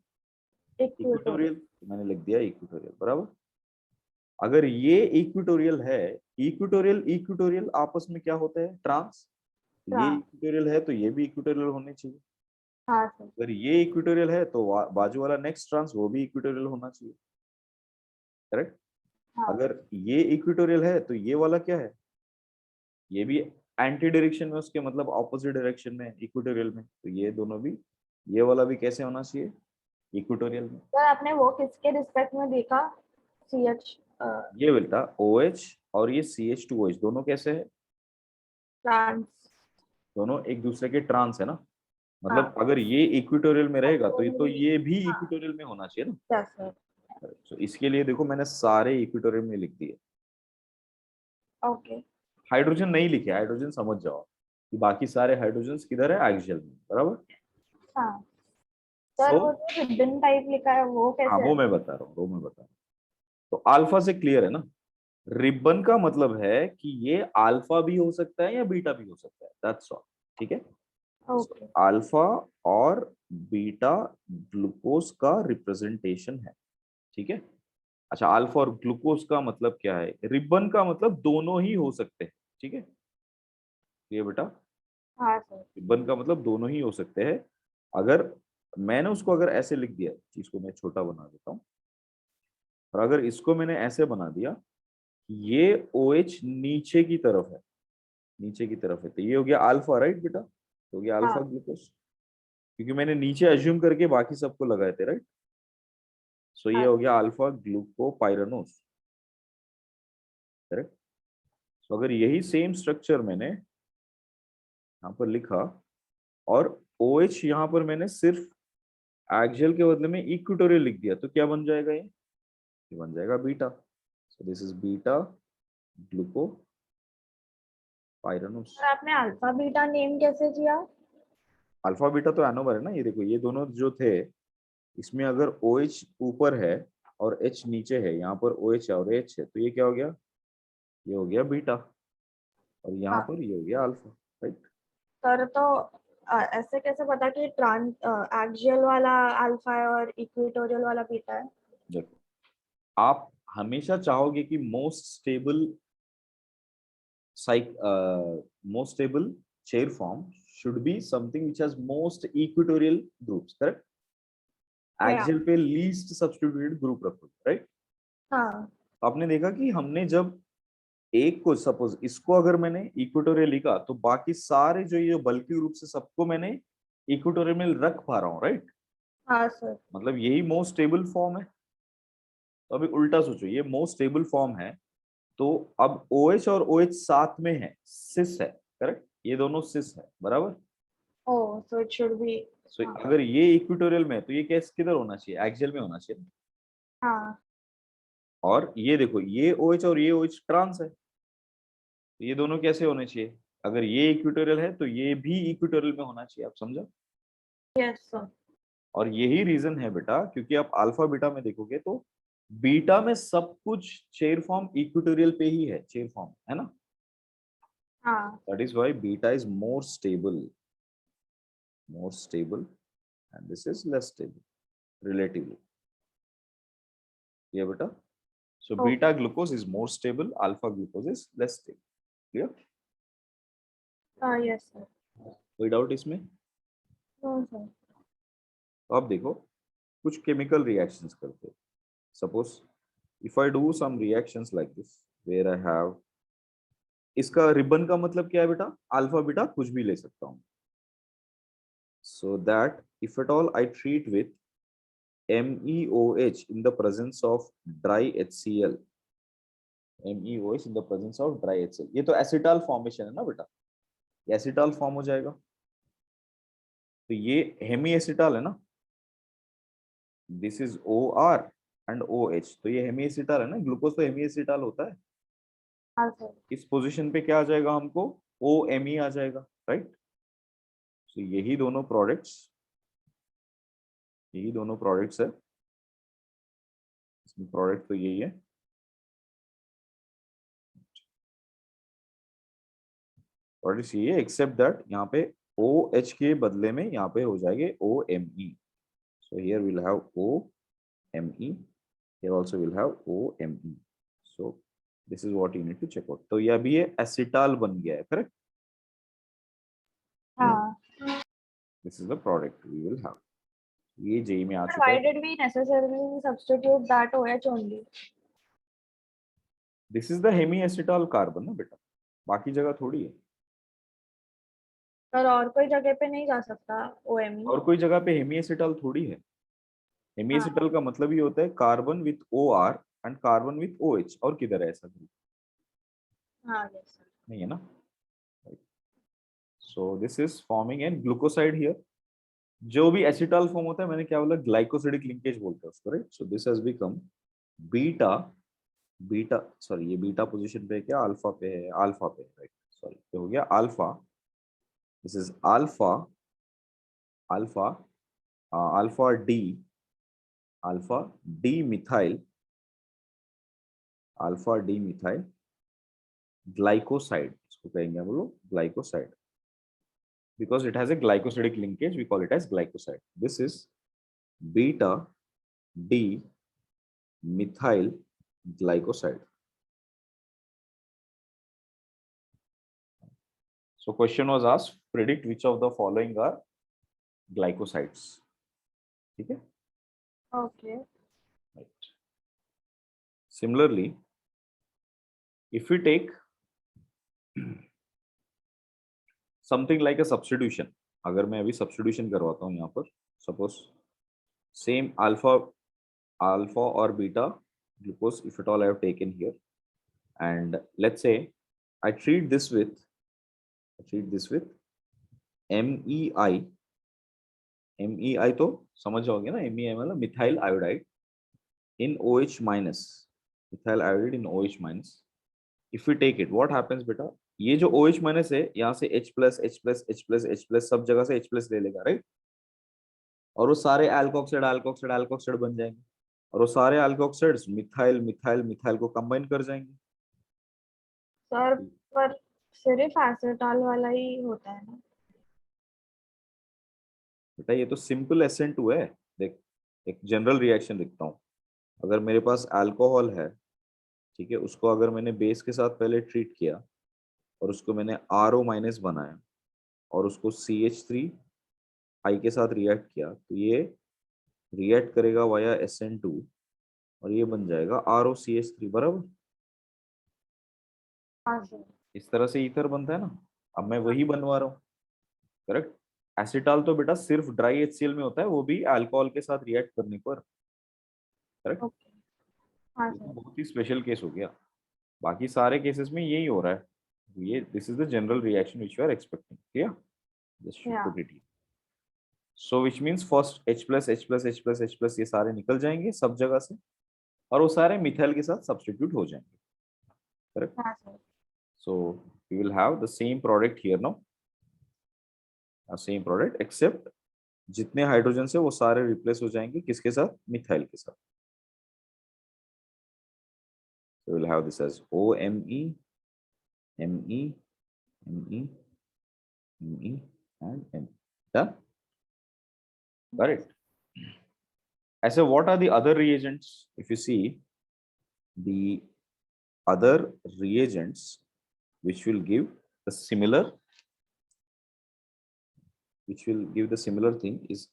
इक्वेटोरियल. मैंने लिख दिया इक्वेटोरियल, बराबर. अगर ये इक्वेटोरियल है, इक्वेटोरियल आपस में क्या होता है? ट्रांस. ये इक्वेटोरियल है तो ये भी इक्वेटोरियल होने चाहिए. हाँ सर. अगर ये इक्वेटोरियल है तो बाजू वाला नेक्स्ट ट्रांस वो भी इक्वेटोरियल होना चाहिए, करेक्ट? अगर ये इक्वेटोरियल है तो ये वाला क्या है? ये भी एंटी डायरेक्शन में, उसके मतलब ऑपोजिट डायरेक्शन में, इक्वेटोरियल में. तो ये दोनों भी, ये वाला भी कैसे होना चाहिए? इक्वेटोरियल में. सर आपने वो किसके रिस्पेक्ट में देखा? CH. ये बेटा OH और ये CH2OH दोनों कैसे है? ट्रांस. दोनों एक दूसरे के ट्रांस है ना. मतलब अगर ये इक्वेटोरियल में रहेगा तो ये भी इक्वेटोरियल में होना चाहिए ना. Yes sir. तो इसके लिए देखो मैंने सारे इक्वेटोरियल में लिख दिए. ओके. हाइड्रोजन नहीं लिखे, हाइड्रोजन समझ जाओ. कि बाकी सारे हाइड्रोजन्स किधर है, एक्सियल में, बराबर। हाँ सर, सो वो जो रिबन टाइप लिखा है वो हाँ, कैसे वो है? मैं बता रहा हूँ, वो मैं बता रहा हूँ। तो अल्फा से क्लियर है ना। रिबन का मतलब है कि ये अल्फा भी हो सकता है या बीटा भी हो सकता है, दैट्स ऑल। ठीक है, ओके। अल्फा और बीटा ग्लूकोज का रिप्रेजेंटेशन है। ठीक है। अच्छा, अल्फा और ग्लूकोज का मतलब क्या है, रिबन का मतलब दोनों ही हो सकते हैं। ठीक है, ये बेटा, हाँ सर। रिबन का मतलब दोनों ही हो सकते हैं। अगर मैंने उसको अगर ऐसे लिख दिया, चीज को मैं छोटा बना देता हूँ, और अगर इसको मैंने ऐसे बना दिया कि ये OH नीचे की तरफ है, नीचे की तरफ है, तो ये हो गया अल्फा, राइट बेटा, तो हो गया अल्फा हाँ ग्लूकोज, क्योंकि मैंने नीचे अज्यूम करके बाकी सबको लगाए थे, राइट। सो ये हाँ हो गया अल्फा ग्लूकोपाइरानोस, करेक्ट। सो अगर यही सेम स्ट्रक्चर मैंने यहाँ पर लिखा, और OH यहाँ पर मैंने सिर्फ एक्सियल के बदले में इक्वेटोरियल लिख दिया, तो क्या बन जाएगा, ये बन जाएगा beta. So this is beta glucopyranose. Sir, आपने अल्फा बीटा नेम कैसे किया? अल्फा बीटा तो एनोमर है ना, ये देखो, ये दोनों जो थे, इसमें अगर OH ऊपर है और H नीचे है, यहाँ पर OH है और H है, तो ये क्या हो गया, ये हो गया बीटा, और यहाँ हाँ पर ये हो गया अल्फा, राइट। सर, तो ऐसे कैसे पता कि एक्सियल वाला अल्फा है और इक्वेटोरियल वाला बीटा है? देखो, आप हमेशा चाहोगे कि most stable chair form should be something which has most equatorial groups, correct। या एक्सियल पे लीस्ट सब्स्टिट्यूटेड ग्रुप रखोगे, राइट। हाँ आपने देखा कि हमने जब एक को, सपोज इसको अगर मैंने इक्वेटोरियल लिखा, तो बाकी सारे जो ये बल्कि ग्रुप से सबको मैंने इक्वेटोरियल में रख पा रहा हूँ, राइट। हाँ सर। मतलब यही मोस्ट स्टेबल फॉर्म है। तो अभी उल्टा सोचो, ये मोस्ट स्टेबल फॉर्म है, तो अब OH और OH साथ में है, सिस है, करेक्ट, ये दोनों सिस है, बराबर। ओ, सो इट शुड बी। सो हाँ अगर ये इक्वेटोरियल में है, तो ये कैस किधर होना चाहिए, एक्सियल में होना चाहिए। हाँ। और ये देखो, ये OH और ये OH ट्रांस है, तो ये दोनों कैसे होने चाहिए, अगर ये इक्वेटोरियल है तो ये भी इक्वेटोरियल में होना चाहिए, आप समझो। Yes sir. और यही रीजन है बेटा, क्योंकि आप अल्फा बीटा में देखोगे तो बीटा में सब कुछ चेयर फॉर्म इक्वेटोरियल पे ही है, चेयर फॉर्म है ना। हाँ that is why beta is more stable and this is less stable relatively, yeah beta. So okay. beta glucose is more stable, alpha glucose is less stable, clear। हाँ yes sir. कोई doubt इसमें। No sir. तो अब देखो, कुछ chemical reactions करते हैं। Suppose if I do some reactions like this where I have, इसका रिबन का मतलब क्या है बेटा, अल्फा बीटा कुछ भी ले सकता हूँ। So that if at all I treat with MEOH in the presence of dry HCl, MEOH in the presence of dry HCl, ये तो एसिटाल फॉर्मेशन है ना बेटा, ये एसिटाल फॉर्म हो जाएगा, तो ये हेमी एसिटाल है ना, this is OR and OH, तो ये हेमी एसिटाल है ना, ग्लूकोज तो हेमी एसिटाल होता है। हाँ सर। इस पोजीशन पे क्या आ जाएगा हमको, OMe आ जाएगा, राइट। तो यही दोनों प्रोडक्ट्स है, इसमें प्रोडक्ट तो यही है। प्रोडक्ट्स यही है, एक्सेप्ट दैट यहाँ पे OH के बदले में यहाँ पे हो जाएंगे OMe। So here we'll have OMe. Here also we'll have OMe. So this is what you need to check out. तो ये अभी ये एसिटाल बन गया है, करेक्ट। हाँ। This is the product we will have. ये जेई में आ But चुका why है। did we necessarily substitute that OH only? This is the hemiacetal carbon ना बेटा, बाकी जगह थोड़ी है। पर और कोई जगह पे नहीं जा सकता OMe? और कोई जगह पे हेमी एसिटाल थोड़ी है। हेमी हाँ एसिटाल का मतलब ही होता है carbon with OR and carbon with OH, और किधर है ऐसा ग्रुप, हाँ यस सर। नहीं है ना। सो this is forming an glucoside here. जो भी एसिटाल फॉर्म होता है, मैंने क्या बोला, ग्लाइकोसिडिक लिंकेज बोलते हैं उसको, right. So this has become beta, beta sorry, ये बीटा पोजीशन पे है क्या, अल्फा पे है, अल्फा पे, राइट, सॉरी, ये हो गया alpha This is alpha alpha alpha D methyl glycoside, इसको कहेंगे हम लोग glycoside, because it has a glycosidic linkage, we call it as glycoside. This is beta D methyl glycoside. So question was asked, predict which of the following are glycosides. ठीक है? Okay. Right. Similarly, if we take something like a substitution, अगर मैं अभी substitution करवाता हूँ यहाँ पर, suppose same alpha or beta glucose, if at all I have taken here, and let's say I treat this with MEI तो समझ जाओगे ना, MEI मतलब methyl iodide in OH minus, methyl iodide in OH minus. If we take it, what happens बेटा, ये जो OH minus है यहाँ से H plus सब जगह से H plus ले लेगा, राइट, और वो सारे अल्कोक्साइड बन जाएंगे, और वो सारे अल्कोक्साइड्स मिथाइल को कंबाइन कर जाएंगे. सर पर सिर्फ एसिटाल वाला ही होता है ना? बेटा ये तो सिंपल SN2 है. देख, एक जनरल रिएक्शन लिखता हूँ. अगर मेरे पास अल्कोहल है, ठीक है, उसको अगर मैंने बेस के साथ पहले ट्रीट किया और उसको मैंने RO माइनस बनाया और उसको CH3 हाई के साथ रिएक्ट किया, तो ये रिएक्ट करेगा वाया SN2 और ये बन जाएगा ROCH3, बराबर. हाँ सर. इस तरह से ईथर बनता है ना. अब मैं वही बनवा रहा हूँ, करेक्ट. एसिटाल तो बेटा सिर्फ ड्राई HCl में होता है, वो भी अल्कोहल के साथ रिएक्ट करने पर, करेक्ट. ओके. हाँ ये तो सर. बहुत ही स्पेशल केस हो गया. बाकी सारे केसेस में यही हो रहा है. ये this is the general reaction which you are expecting. Clear? Just Yeah. Put it. So which means first H+, ये सारे निकल जाएंगे सब जगह से और वो सारे मिथाइल के साथ सब्स्टिट्यूट हो जाएंगे, करेक्ट. हाँ sir. So we will have the same product here now, same product except जितने हाइड्रोजन से वो सारे रिप्लेस हो जाएंगे किसके साथ, मिथाइल के साथ. So we'll have this as OMe, Me, Me, Me, and M. Done? Got it? I say, what are the other reagents? If you see the other reagents which will give the similar, thing is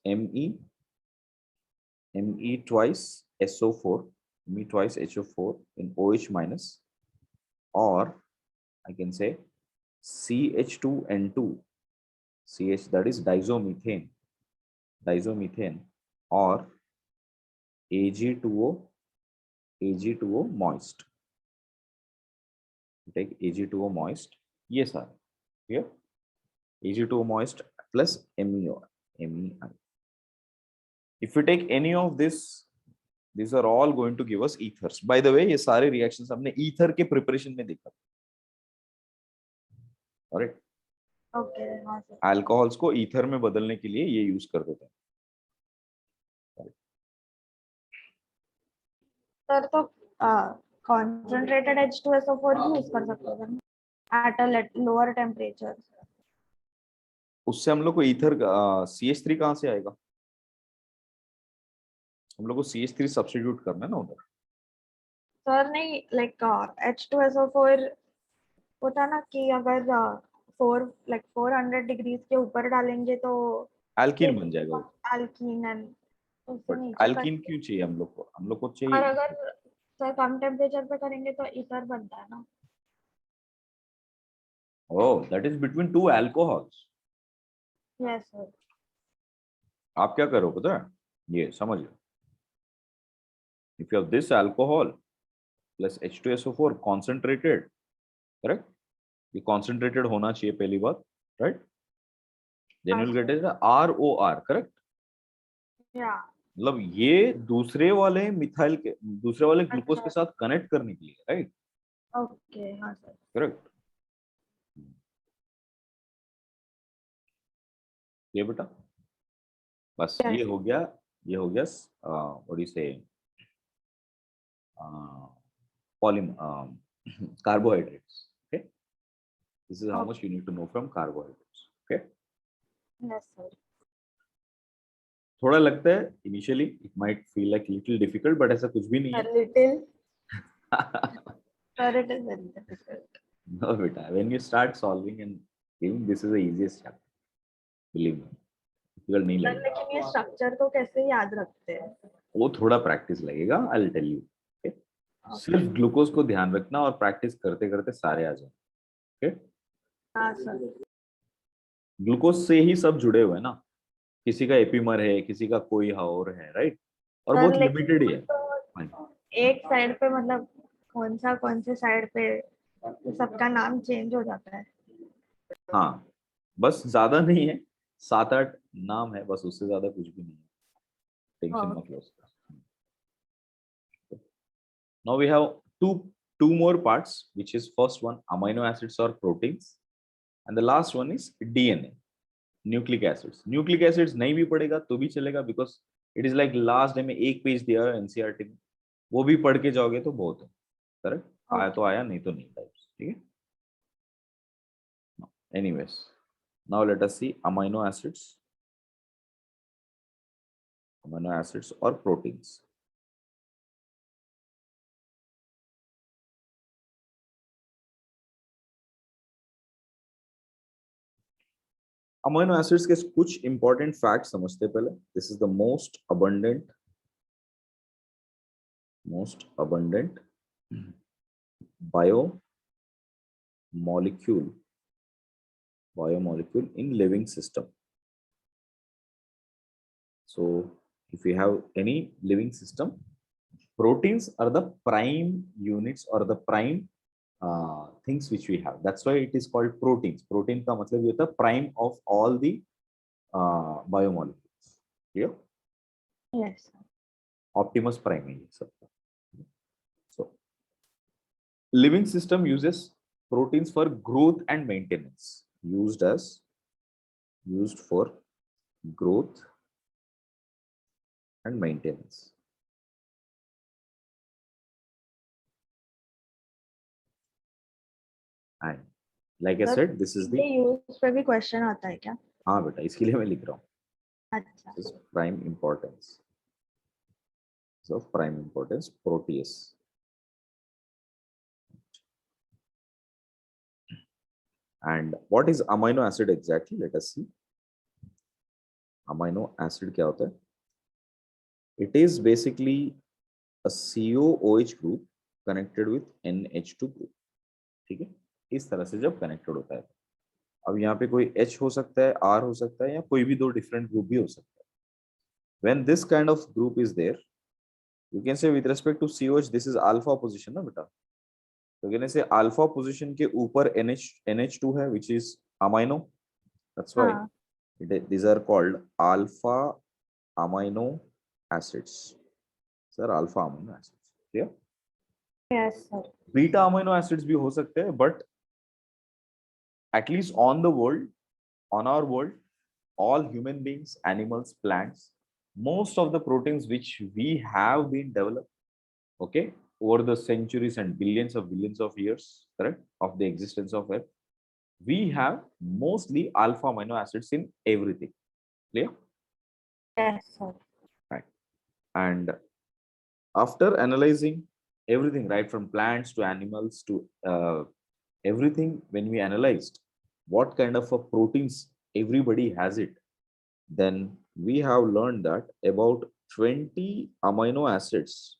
Me twice SO4, Me twice HO4 in OH minus, or I can say CH2N2, CH, that is diazomethane, or Ag2O moist. Take Ag2O moist, yes sir, here Ag2O moist plus MEI. If we take any of this, these are all going to give us ethers. By the way, ये सारे reactions हमने ether के preparation में देखा. Alright. Okay. हाँ sir. Alcohols को ether में बदलने के लिए ये use कर देते हैं. सर तो concentrated H2SO4 भी यूज कर सकते हैं at a lower temperature. उससे हम लोग को ether CH3 कहाँ से आएगा? हम लोग को CH3 सब्स्टिट्यूट करना है ना उधर. सर नहीं, लाइक H2SO4 होता ना कि अगर 400 डिग्रीज के ऊपर डालेंगे तो एल्कीन बन जाएगा वो. एल्कीन एंड बट एल्कीन क्यों चाहिए हम लोग को? हम लोग को और चाहिए. अगर सर कम टेम्परेचर पे करेंगे तो ईथर बनता है ना. Oh, that is between two alcohols. Yes sir. आप क्या करो पता है, ये समझ लो. If you have this alcohol plus H2SO4 concentrated, correct, ये concentrated होना चाहिए पहली बात, right. Then you will get is ROR, correct. या मतलब ये दूसरे वाले मिथाइल के, दूसरे वाले ग्लूकोज अच्छा. के साथ कनेक्ट करने के लिए, राइट. ओके. हाँ सर. करेक्ट. ये बेटा बस Yes. ये हो गया व्हाट डू यू से poly carbohydrates. Okay, this is how much you need to know from carbohydrates. Okay, Yes, sir. थोड़ा लगता है initially it might feel like little difficult but ऐसा कुछ भी नहीं A है. little, but it is very difficult. No बेटा, when you start solving and giving, this is the easiest chapter, believe me. difficult नहीं Sir, लगेगा. लेकिन ये स्ट्रक्चर को कैसे याद रखते हैं? वो थोड़ा प्रैक्टिस लगेगा. I will tell you. सिर्फ ग्लूकोज को ध्यान रखना और प्रैक्टिस करते करते सारे आ जाए. ओके, हाँ सर. ग्लूकोज से ही सब जुड़े हुए हैं ना. किसी का एपीमर है, किसी का कोई और है, राइट. और सर बहुत लेकिन लिमिटेड ही है. तो एक साइड पे मतलब कौन से साइड पे तो सबका नाम चेंज हो जाता है. हाँ, बस ज्यादा नहीं है, 7-8 नाम है बस, उससे ज्यादा कुछ भी नहीं है. टेंशन मत लो. Now we have two more parts, which is first one amino acids or proteins, and the last one is DNA, nucleic acids. Nucleic acids नहीं भी पढ़ेगा तो भी चलेगा, because it is like last day में एक page दिया है एनसीईआरटी में, वो भी पढ़ के जाओगे तो बहुत है. करेक्ट, आया तो आया, नहीं तो नहीं. ठीक है. Anyways, now let us see amino acids or proteins. Amino acids के कुछ इंपॉर्टेंट फैक्ट समझते पहले. This is the most abundant biomolecule in living system. So if we have any living system, proteins are the prime units or the prime things which we have. That's why it is called proteins. Protein का मतलब ये होता है prime of all the biomolecules. Clear? Yes. Optimus prime है ये सब. So living system uses proteins for growth and maintenance. Used for growth and maintenance. And like I said, this is the use पे भी question आता है क्या? हाँ बेटा, इसके लिए मैं लिख रहा हूँ. अच्छा. This is prime importance. So prime importance, protease. And what is amino acid exactly? Let us see. Amino acid क्या होता है? It is basically a COOH group connected with NH2 group. ठीक है, इस तरह से जब कनेक्टेड होता है. अब यहाँ पे कोई H हो सकता है, R हो सकता है, या कोई भी दो डिफरेंट ग्रुप भी हो सकता है. When this kind of group is there, you can say with respect to COH, this is alpha position ना बेटा. तो कहने से alpha position के ऊपर NH2 है, which is amino. That's why these are called alpha amino acids. Sir, alpha amino acids. Clear? Yes, sir. Beta amino acids भी हो सकते हैं, but at least on our world, all human beings, animals, plants, most of the proteins which we have been developed, okay, over the centuries and billions of years, correct, of the existence of Earth, we have mostly alpha amino acids in everything. Clear? Yes, sir. Right. And after analyzing everything, right, from plants to animals to everything, when we analyzed what kind of a proteins everybody has it, then we have learned that about 20 amino acids,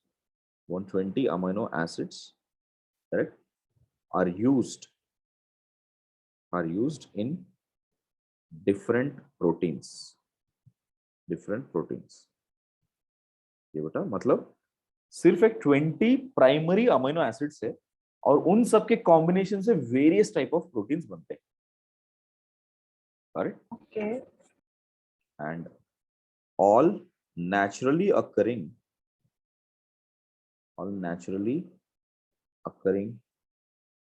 120 amino acids, correct, are used in different proteins. ये बेटा मतलब सिर्फ एक 20 primary amino acids है और उन सब के कॉम्बिनेशन से वेरियस टाइप ऑफ प्रोटीन्स बनते हैं. Correct? Okay. And all naturally occurring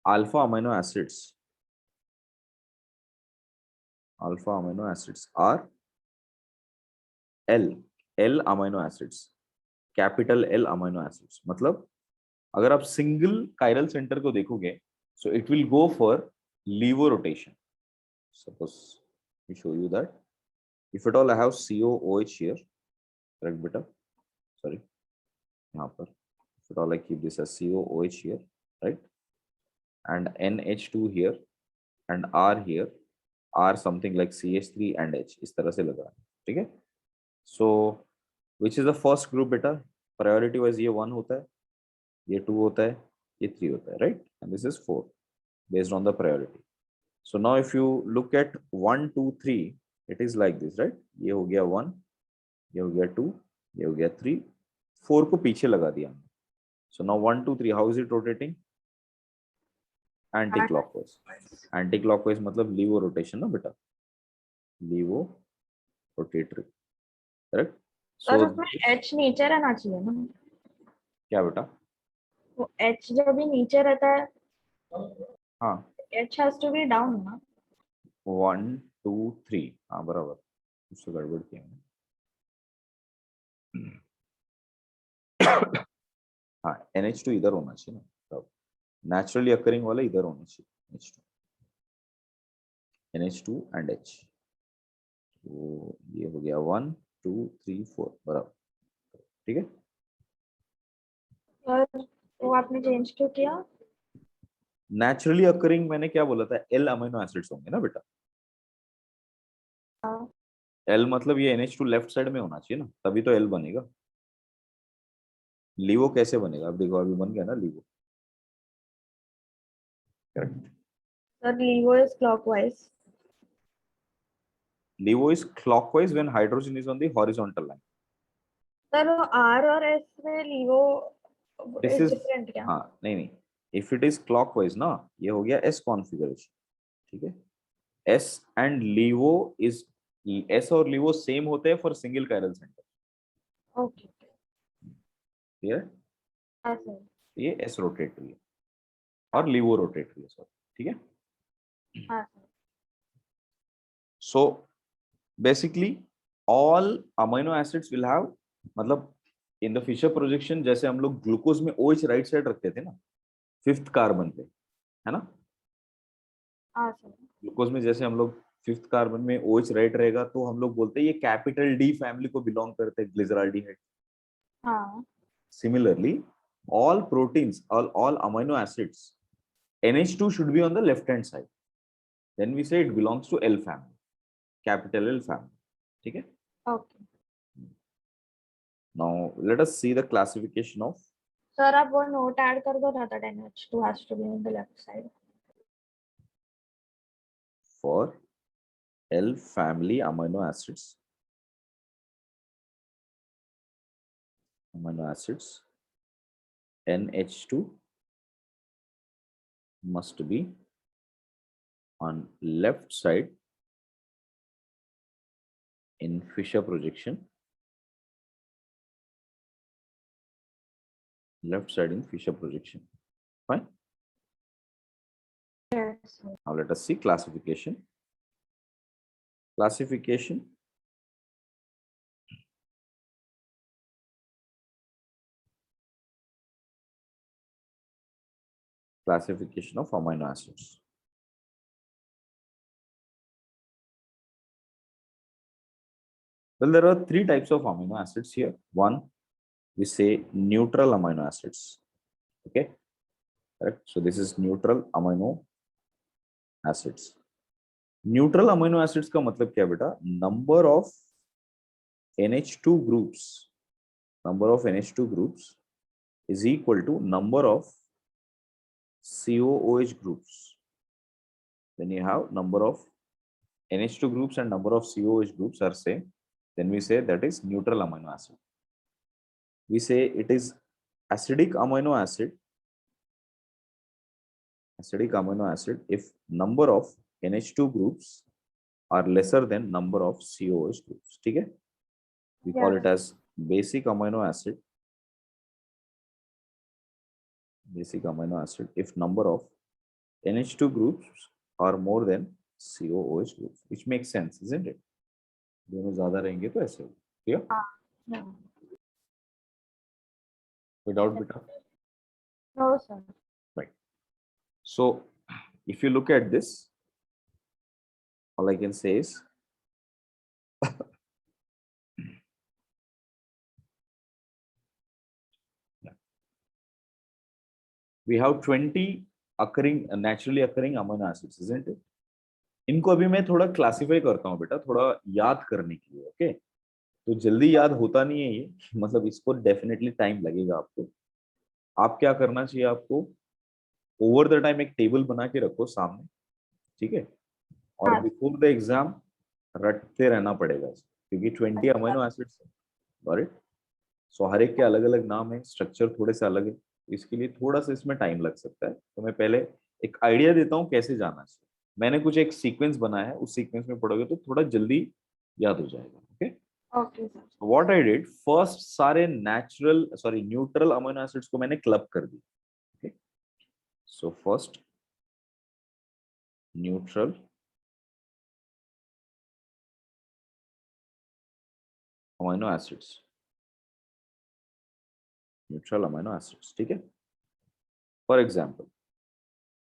alpha amino acids alpha amino acids are L amino acids, capital L amino acids. मतलब अगर आप सिंगल कायरल सेंटर को देखोगे, so it will go for levo rotation. Suppose we show you that if at all I have COOH here, correct beta? Sorry, यहाँ पर if at all I keep this as COOH here, right? And NH2 here and R here, R something like CH3 and H, इस तरह से लगा, ठीक है? So which is the first group beta? Priority wise ये 1 होता है, ये 2 होता है, ये 3 होता है, right? And this is 4 based on the priority. So now if you look at 1, 2, 3, it is like this, right? ये हो गया 1, ये हो गया 2, ये हो गया 3, 4 को पीछे लगा दिया हमने. So now 1, 2, 3, how is it rotating? Anti-clockwise. Anti-clockwise मतलब levo rotation ना बेटा, levo rotatory, correct? और So उसमें H नीचे रहना चाहिए ना, क्या बेटा? वो H जब भी नीचे रहता है, हाँ, H has to be down ना. 1, 2, 3, हाँ बराबर, उससे गड़बड़ किया मैंने. हाँ, NH2 इधर होना चाहिए ना, तब नेचुरली अकरिंग वाला इधर होना चाहिए, NH2 and H. तो ये हो गया 1, 2, 3, 4 बराबर, ठीक है? और वो आपने चेंज क्यों किया? नेचुरली अकरिंग मैंने क्या बोला था? L अमीनो एसिड्स होंगे ना बेटा. हाँ. L मतलब ये NH2 लेफ्ट साइड में होना चाहिए ना, तभी तो L बनेगा. लीवो कैसे बनेगा? अब देखो, अभी बन गया ना levo, correct? Sir levo is clockwise. Levo is clockwise when hydrogen is on the horizontal line. Sir R और S में लीवो This इज is, डिफरेंट क्या? हाँ नहीं नहीं, if it is clockwise ना, ये हो गया S configuration, ठीक है? S and Levo is, S और Levo सेम होते हैं for single chiral centre, okay. Clear? हाँ सर. ये S रोटेटरी है और Levo रोटेटरी है, सॉरी, ठीक है? हाँ sir. So basically all amino acids will have, मतलब in the Fisher projection जैसे हम लोग ग्लूकोज में OH राइट साइड रखते थे ना, 5th कार्बन पे, है ना? हाँ सर. ग्लूकोज में जैसे हम लोग 5th कार्बन में OH राइट रहेगा तो हम लोग बोलते हैं ये कैपिटल D फैमिली को बिलोंग करते हैं, ग्लिसरॉल्डिहाइड. हाँ. Similarly, all proteins, all amino acids, NH2 should be on the left hand side. Then we say it belongs to L family, capital L family. ठीक है? Okay. Now let us see the classification of, sir आप वो note add कर दो ना, that NH2 has to be on the left side. for L family amino acids. Amino acids, NH2 must be on left side in Fisher projection. Left side in Fisher projection. Fine. Yes, sir. Now let us see classification. Classification. Classification of amino acids. Well, there are 3 types of amino acids here. One, we say neutral amino acids. Okay, correct. So this is neutral amino acids. Neutral amino acids का मतलब क्या बेटा? Number of NH2 groups. Number of NH2 groups is equal to number of COOH groups. When you have number of NH2 groups and number of COOH groups are same, then we say that is neutral amino acid. We say it is acidic amino acid. Acidic amino acid if number of NH2 groups are lesser than number of COOH groups. ठीक है? We call it as basic amino acid. Basic amino acid if number of NH2 groups are more than COOH group, which makes sense, isn't it? दोनों ज्यादा रहेंगे तो ऐसे होगा. Clear? Yeah. Without beta. No, sir. Right. So if you look at this, all I can say is we have 20 occurring naturally occurring amino acids, isn't it? इनको अभी मैं थोड़ा क्लासिफाई करता हूँ बेटा, थोड़ा याद करने के लिए. ओके, तो जल्दी याद होता नहीं है ये, मतलब इसको डेफिनेटली टाइम लगेगा आपको. आप क्या करना चाहिए, आपको ओवर द टाइम एक टेबल बना के रखो सामने, ठीक है, और हाँ. बिफोर द एग्जाम रटते रहना पड़ेगा, क्योंकि 20 अमीनो एसिड्स है. राइट. सो हर एक के अलग अलग नाम है, स्ट्रक्चर थोड़े से अलग है, इसके लिए थोड़ा सा इसमें टाइम लग सकता है. तो मैं पहले एक आइडिया देता हूँ कैसे जाना चाहिए. मैंने कुछ एक सीक्वेंस बनाया है, उस सीक्वेंस में पढ़ोगे तो थोड़ा जल्दी याद हो जाएगा. Okay, Okay, sir. What I did, first सारे न्यूट्रल अमीनो एसिड्स को मैंने क्लब कर दी. Okay, so first neutral amino acids, neutral amino acids, ठीक है. फॉर एग्जांपल,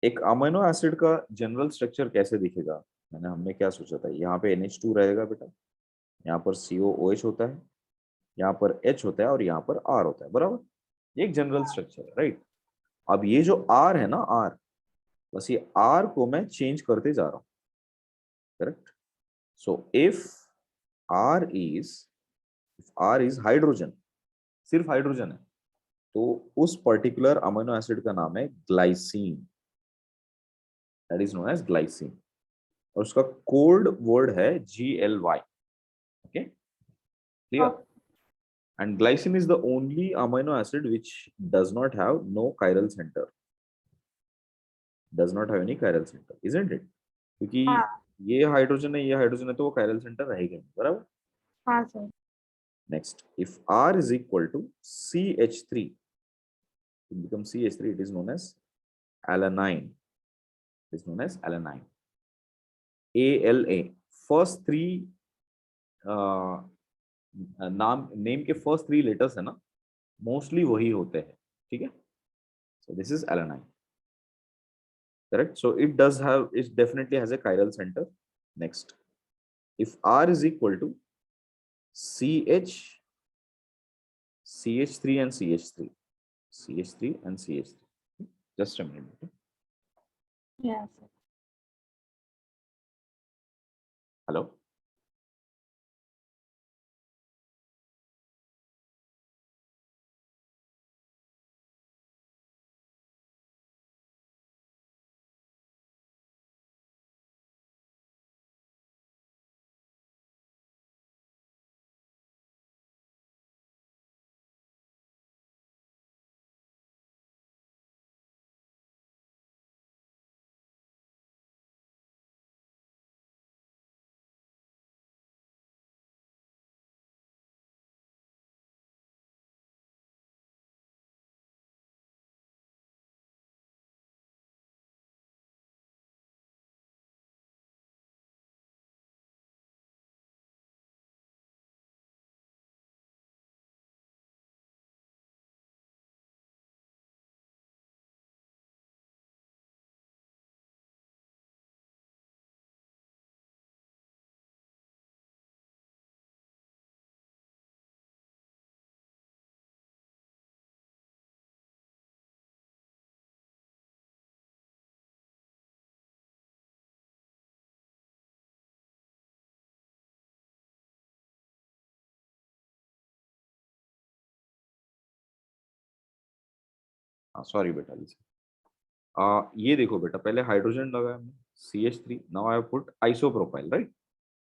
एक अमीनो एसिड का जनरल स्ट्रक्चर कैसे दिखेगा, हमने क्या सोचा था, यहाँ पे NH2 रहेगा बेटा, यहाँ पर COOH होता है, यहाँ पर H होता है और यहाँ पर R होता है. बराबर, ये एक जनरल स्ट्रक्चर है. राइट. अब ये जो R है ना, R, बस ये R को मैं चेंज करते जा रहा हूँ. Correct. So if R is hydrogen, सिर्फ हाइड्रोजन है, तो उस पर्टिकुलर अमीनो एसिड का नाम है glycine. That is known as glycine, और उसका कोड वर्ड है GLY. Okay, clear. And glycine is the only amino acid which does not have no chiral center. Does not have any chiral center, isn't it? क्योंकि हाँ. ये hydrogen है, ये hydrogen है, तो वो chiral center रहेगा नहीं. बराबर. हाँ, sir. Next, if R is equal to CH3, it becomes CH3. It is known as alanine. It is known as alanine. ALA. First three name के फर्स्ट 3 लेटर्स है ना, मोस्टली वही होते हैं. ठीक है. So this is alanine. Correct. So it definitely has a chiral center. Next, if R is equal to CH3 and CH3, just a minute. Okay? Yes, sir. Hello. Sorry बेटा. ये देखो बेटा, पहले हाइड्रोजन लगाया हमने CH3. Now I have put isopropyl. Right.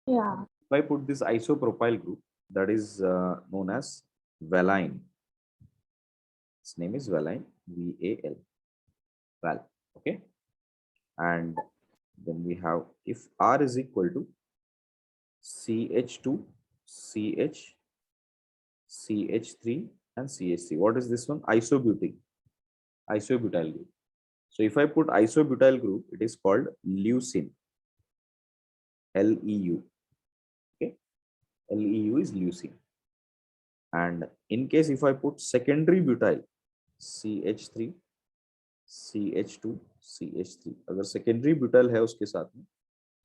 Yeah. If I put this isopropyl group, that is known as valine. Its name is valine, VAL, val. Okay, and then we have, if R is equal to CH2, CH, CH3, and CH3. What is this one? Isobutyl group. So if I put isobutyl group, it is called leucine. LEU. Okay, LEU is leucine. And in case if I put secondary butyl CH3 CH2 CH3, अगर secondary butyl है उसके साथ में,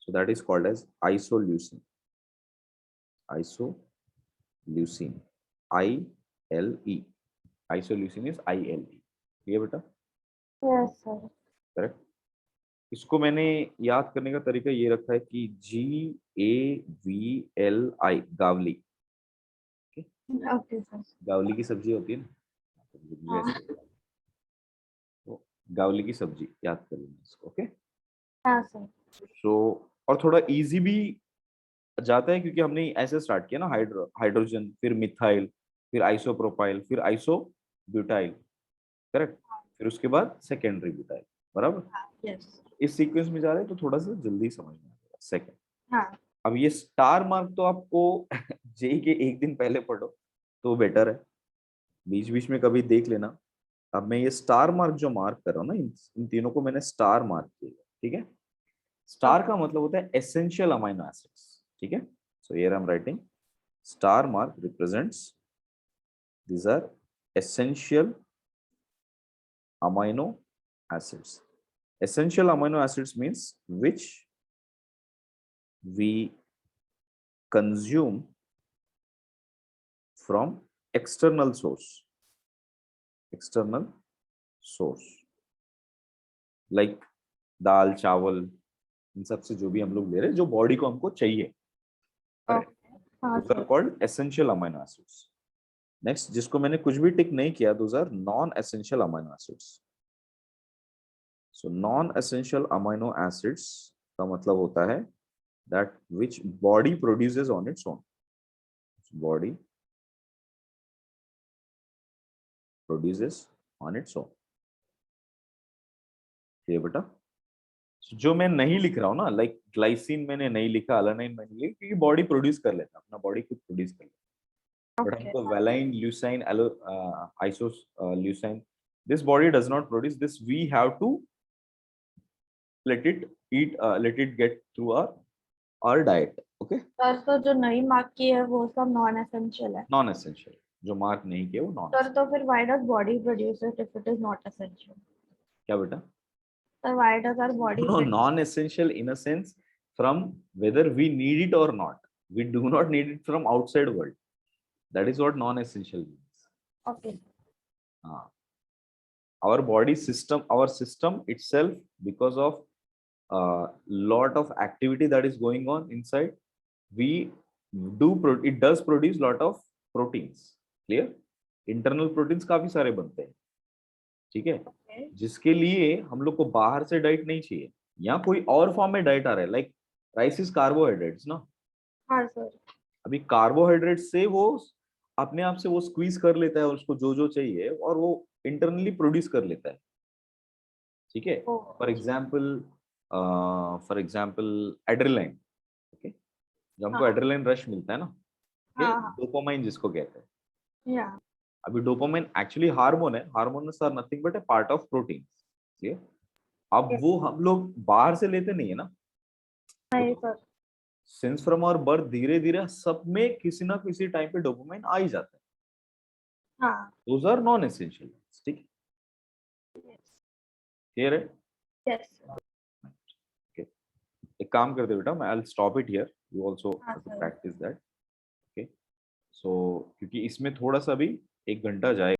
so that is called as isoleucine. Isoleucine, ILE. Isoleucine is ILE. ये बेटा Yes, sir. Correct. इसको मैंने याद करने का तरीका ये रखा है कि GAVLI, Gawali. Okay, sir. Gawali की सब्जी होती है ना, हाँ. तो गावली की सब्जी याद कर लेना इसको. ओके, हाँ, sir. सो और थोड़ा इजी भी जाता है क्योंकि हमने ऐसे स्टार्ट किया ना, हाइड्रोजन, फिर मिथाइल, फिर आइसोप्रोपाइल, फिर आइसोब्यूटाइल. करेक्ट. फिर उसके बाद सेकेंडरी ब्यूटाइल. बराबर. Yes. इस सीक्वेंस में जा रहे हैं तो थोड़ा सा जल्दी समझ में आएगा. सेकंड, हाँ. अब ये स्टार मार्क तो आपको जेई के एक दिन पहले पढ़ो तो बेटर है, बीच बीच में कभी देख लेना. अब मैं ये स्टार मार्क जो मार्क कर रहा हूँ ना, इन तीनों को मैंने स्टार मार्क किया. ठीक है. स्टार का मतलब होता है एसेंशियल अमाइनो एसिड्स. ठीक है. So here I am writing star mark represents these are essential amino acids. Essential amino acids means which we consume from external source. External source like दाल चावल, इन सब से जो भी हम लोग ले रहे हैं, जो बॉडी को हमको चाहिए. Okay. हाँ, Those are sir. called essential amino acids. Next, जिसको मैंने कुछ भी टिक नहीं किया, those are non essential amino acids. So non essential amino acids का मतलब होता है that which body produces on its own. Body produces on its own. ये बेटा, जो मैं नहीं लिख रहा हूँ ना, लाइक ग्लाइसिन मैंने नहीं लिखा, अलानाइन मैंने लिखा, क्योंकि बॉडी प्रोड्यूस कर लेता है, अपना बॉडी खुद प्रोड्यूस कर लेता है. But Okay. हमको valine, Eleusine, आइसोस Eleusine, this body does not produce this. We have to let it eat, let it get through our diet. Okay, sir, तो जो नई मार्क की है वो सब नॉन एसेंशियल है. non essential. जो मार्क नहीं किया वो नॉन. सर, तो फिर why does body produce it if it is not essential? क्या बेटा? Sir, why does our body No, non essential in a sense from whether we need it or not. We do not need it from outside world. That is what non essential means. Okay. Our body system, our system itself, because of lot of activity that is going on inside, we it does produce lot of proteins. Clear? Internal proteins काफी सारे बनते हैं. ठीक है. जिसके लिए हम लोग को बाहर से डाइट नहीं चाहिए, या कोई और फॉर्म में डाइट आ रहा है, लाइक राइस इज कार्बोहाइड्रेट्स ना. हाँ, सर. अभी कार्बोहाइड्रेट से वो अपने आप से वो स्क्वीज कर लेता है उसको जो जो चाहिए, और वो इंटरनली प्रोड्यूस कर लेता है. ठीक है. For example adrenaline. ओके, जब हमको एड्रेनालिन रश मिलता है ना, डोपामाइन जिसको कहते हैं. या. अभी डोपामाइन एक्चुअली हार्मोन है. Hormones are nothing but a part of protein. ठीक है. अब वो हम लोग बाहर से लेते नहीं है ना. नहीं sir. Since from our birth धीरे धीरे सब में किसी ना किसी टाइम पे डोपामाइन आ ही जाता है. हाँ. Those are non essential. ठीक है. क्लियर है? यस. ओके, एक काम करते बेटा, मैं I will stop it here. You also practice that. Okay, so क्योंकि इसमें थोड़ा सा भी 1 घंटा जाएगा.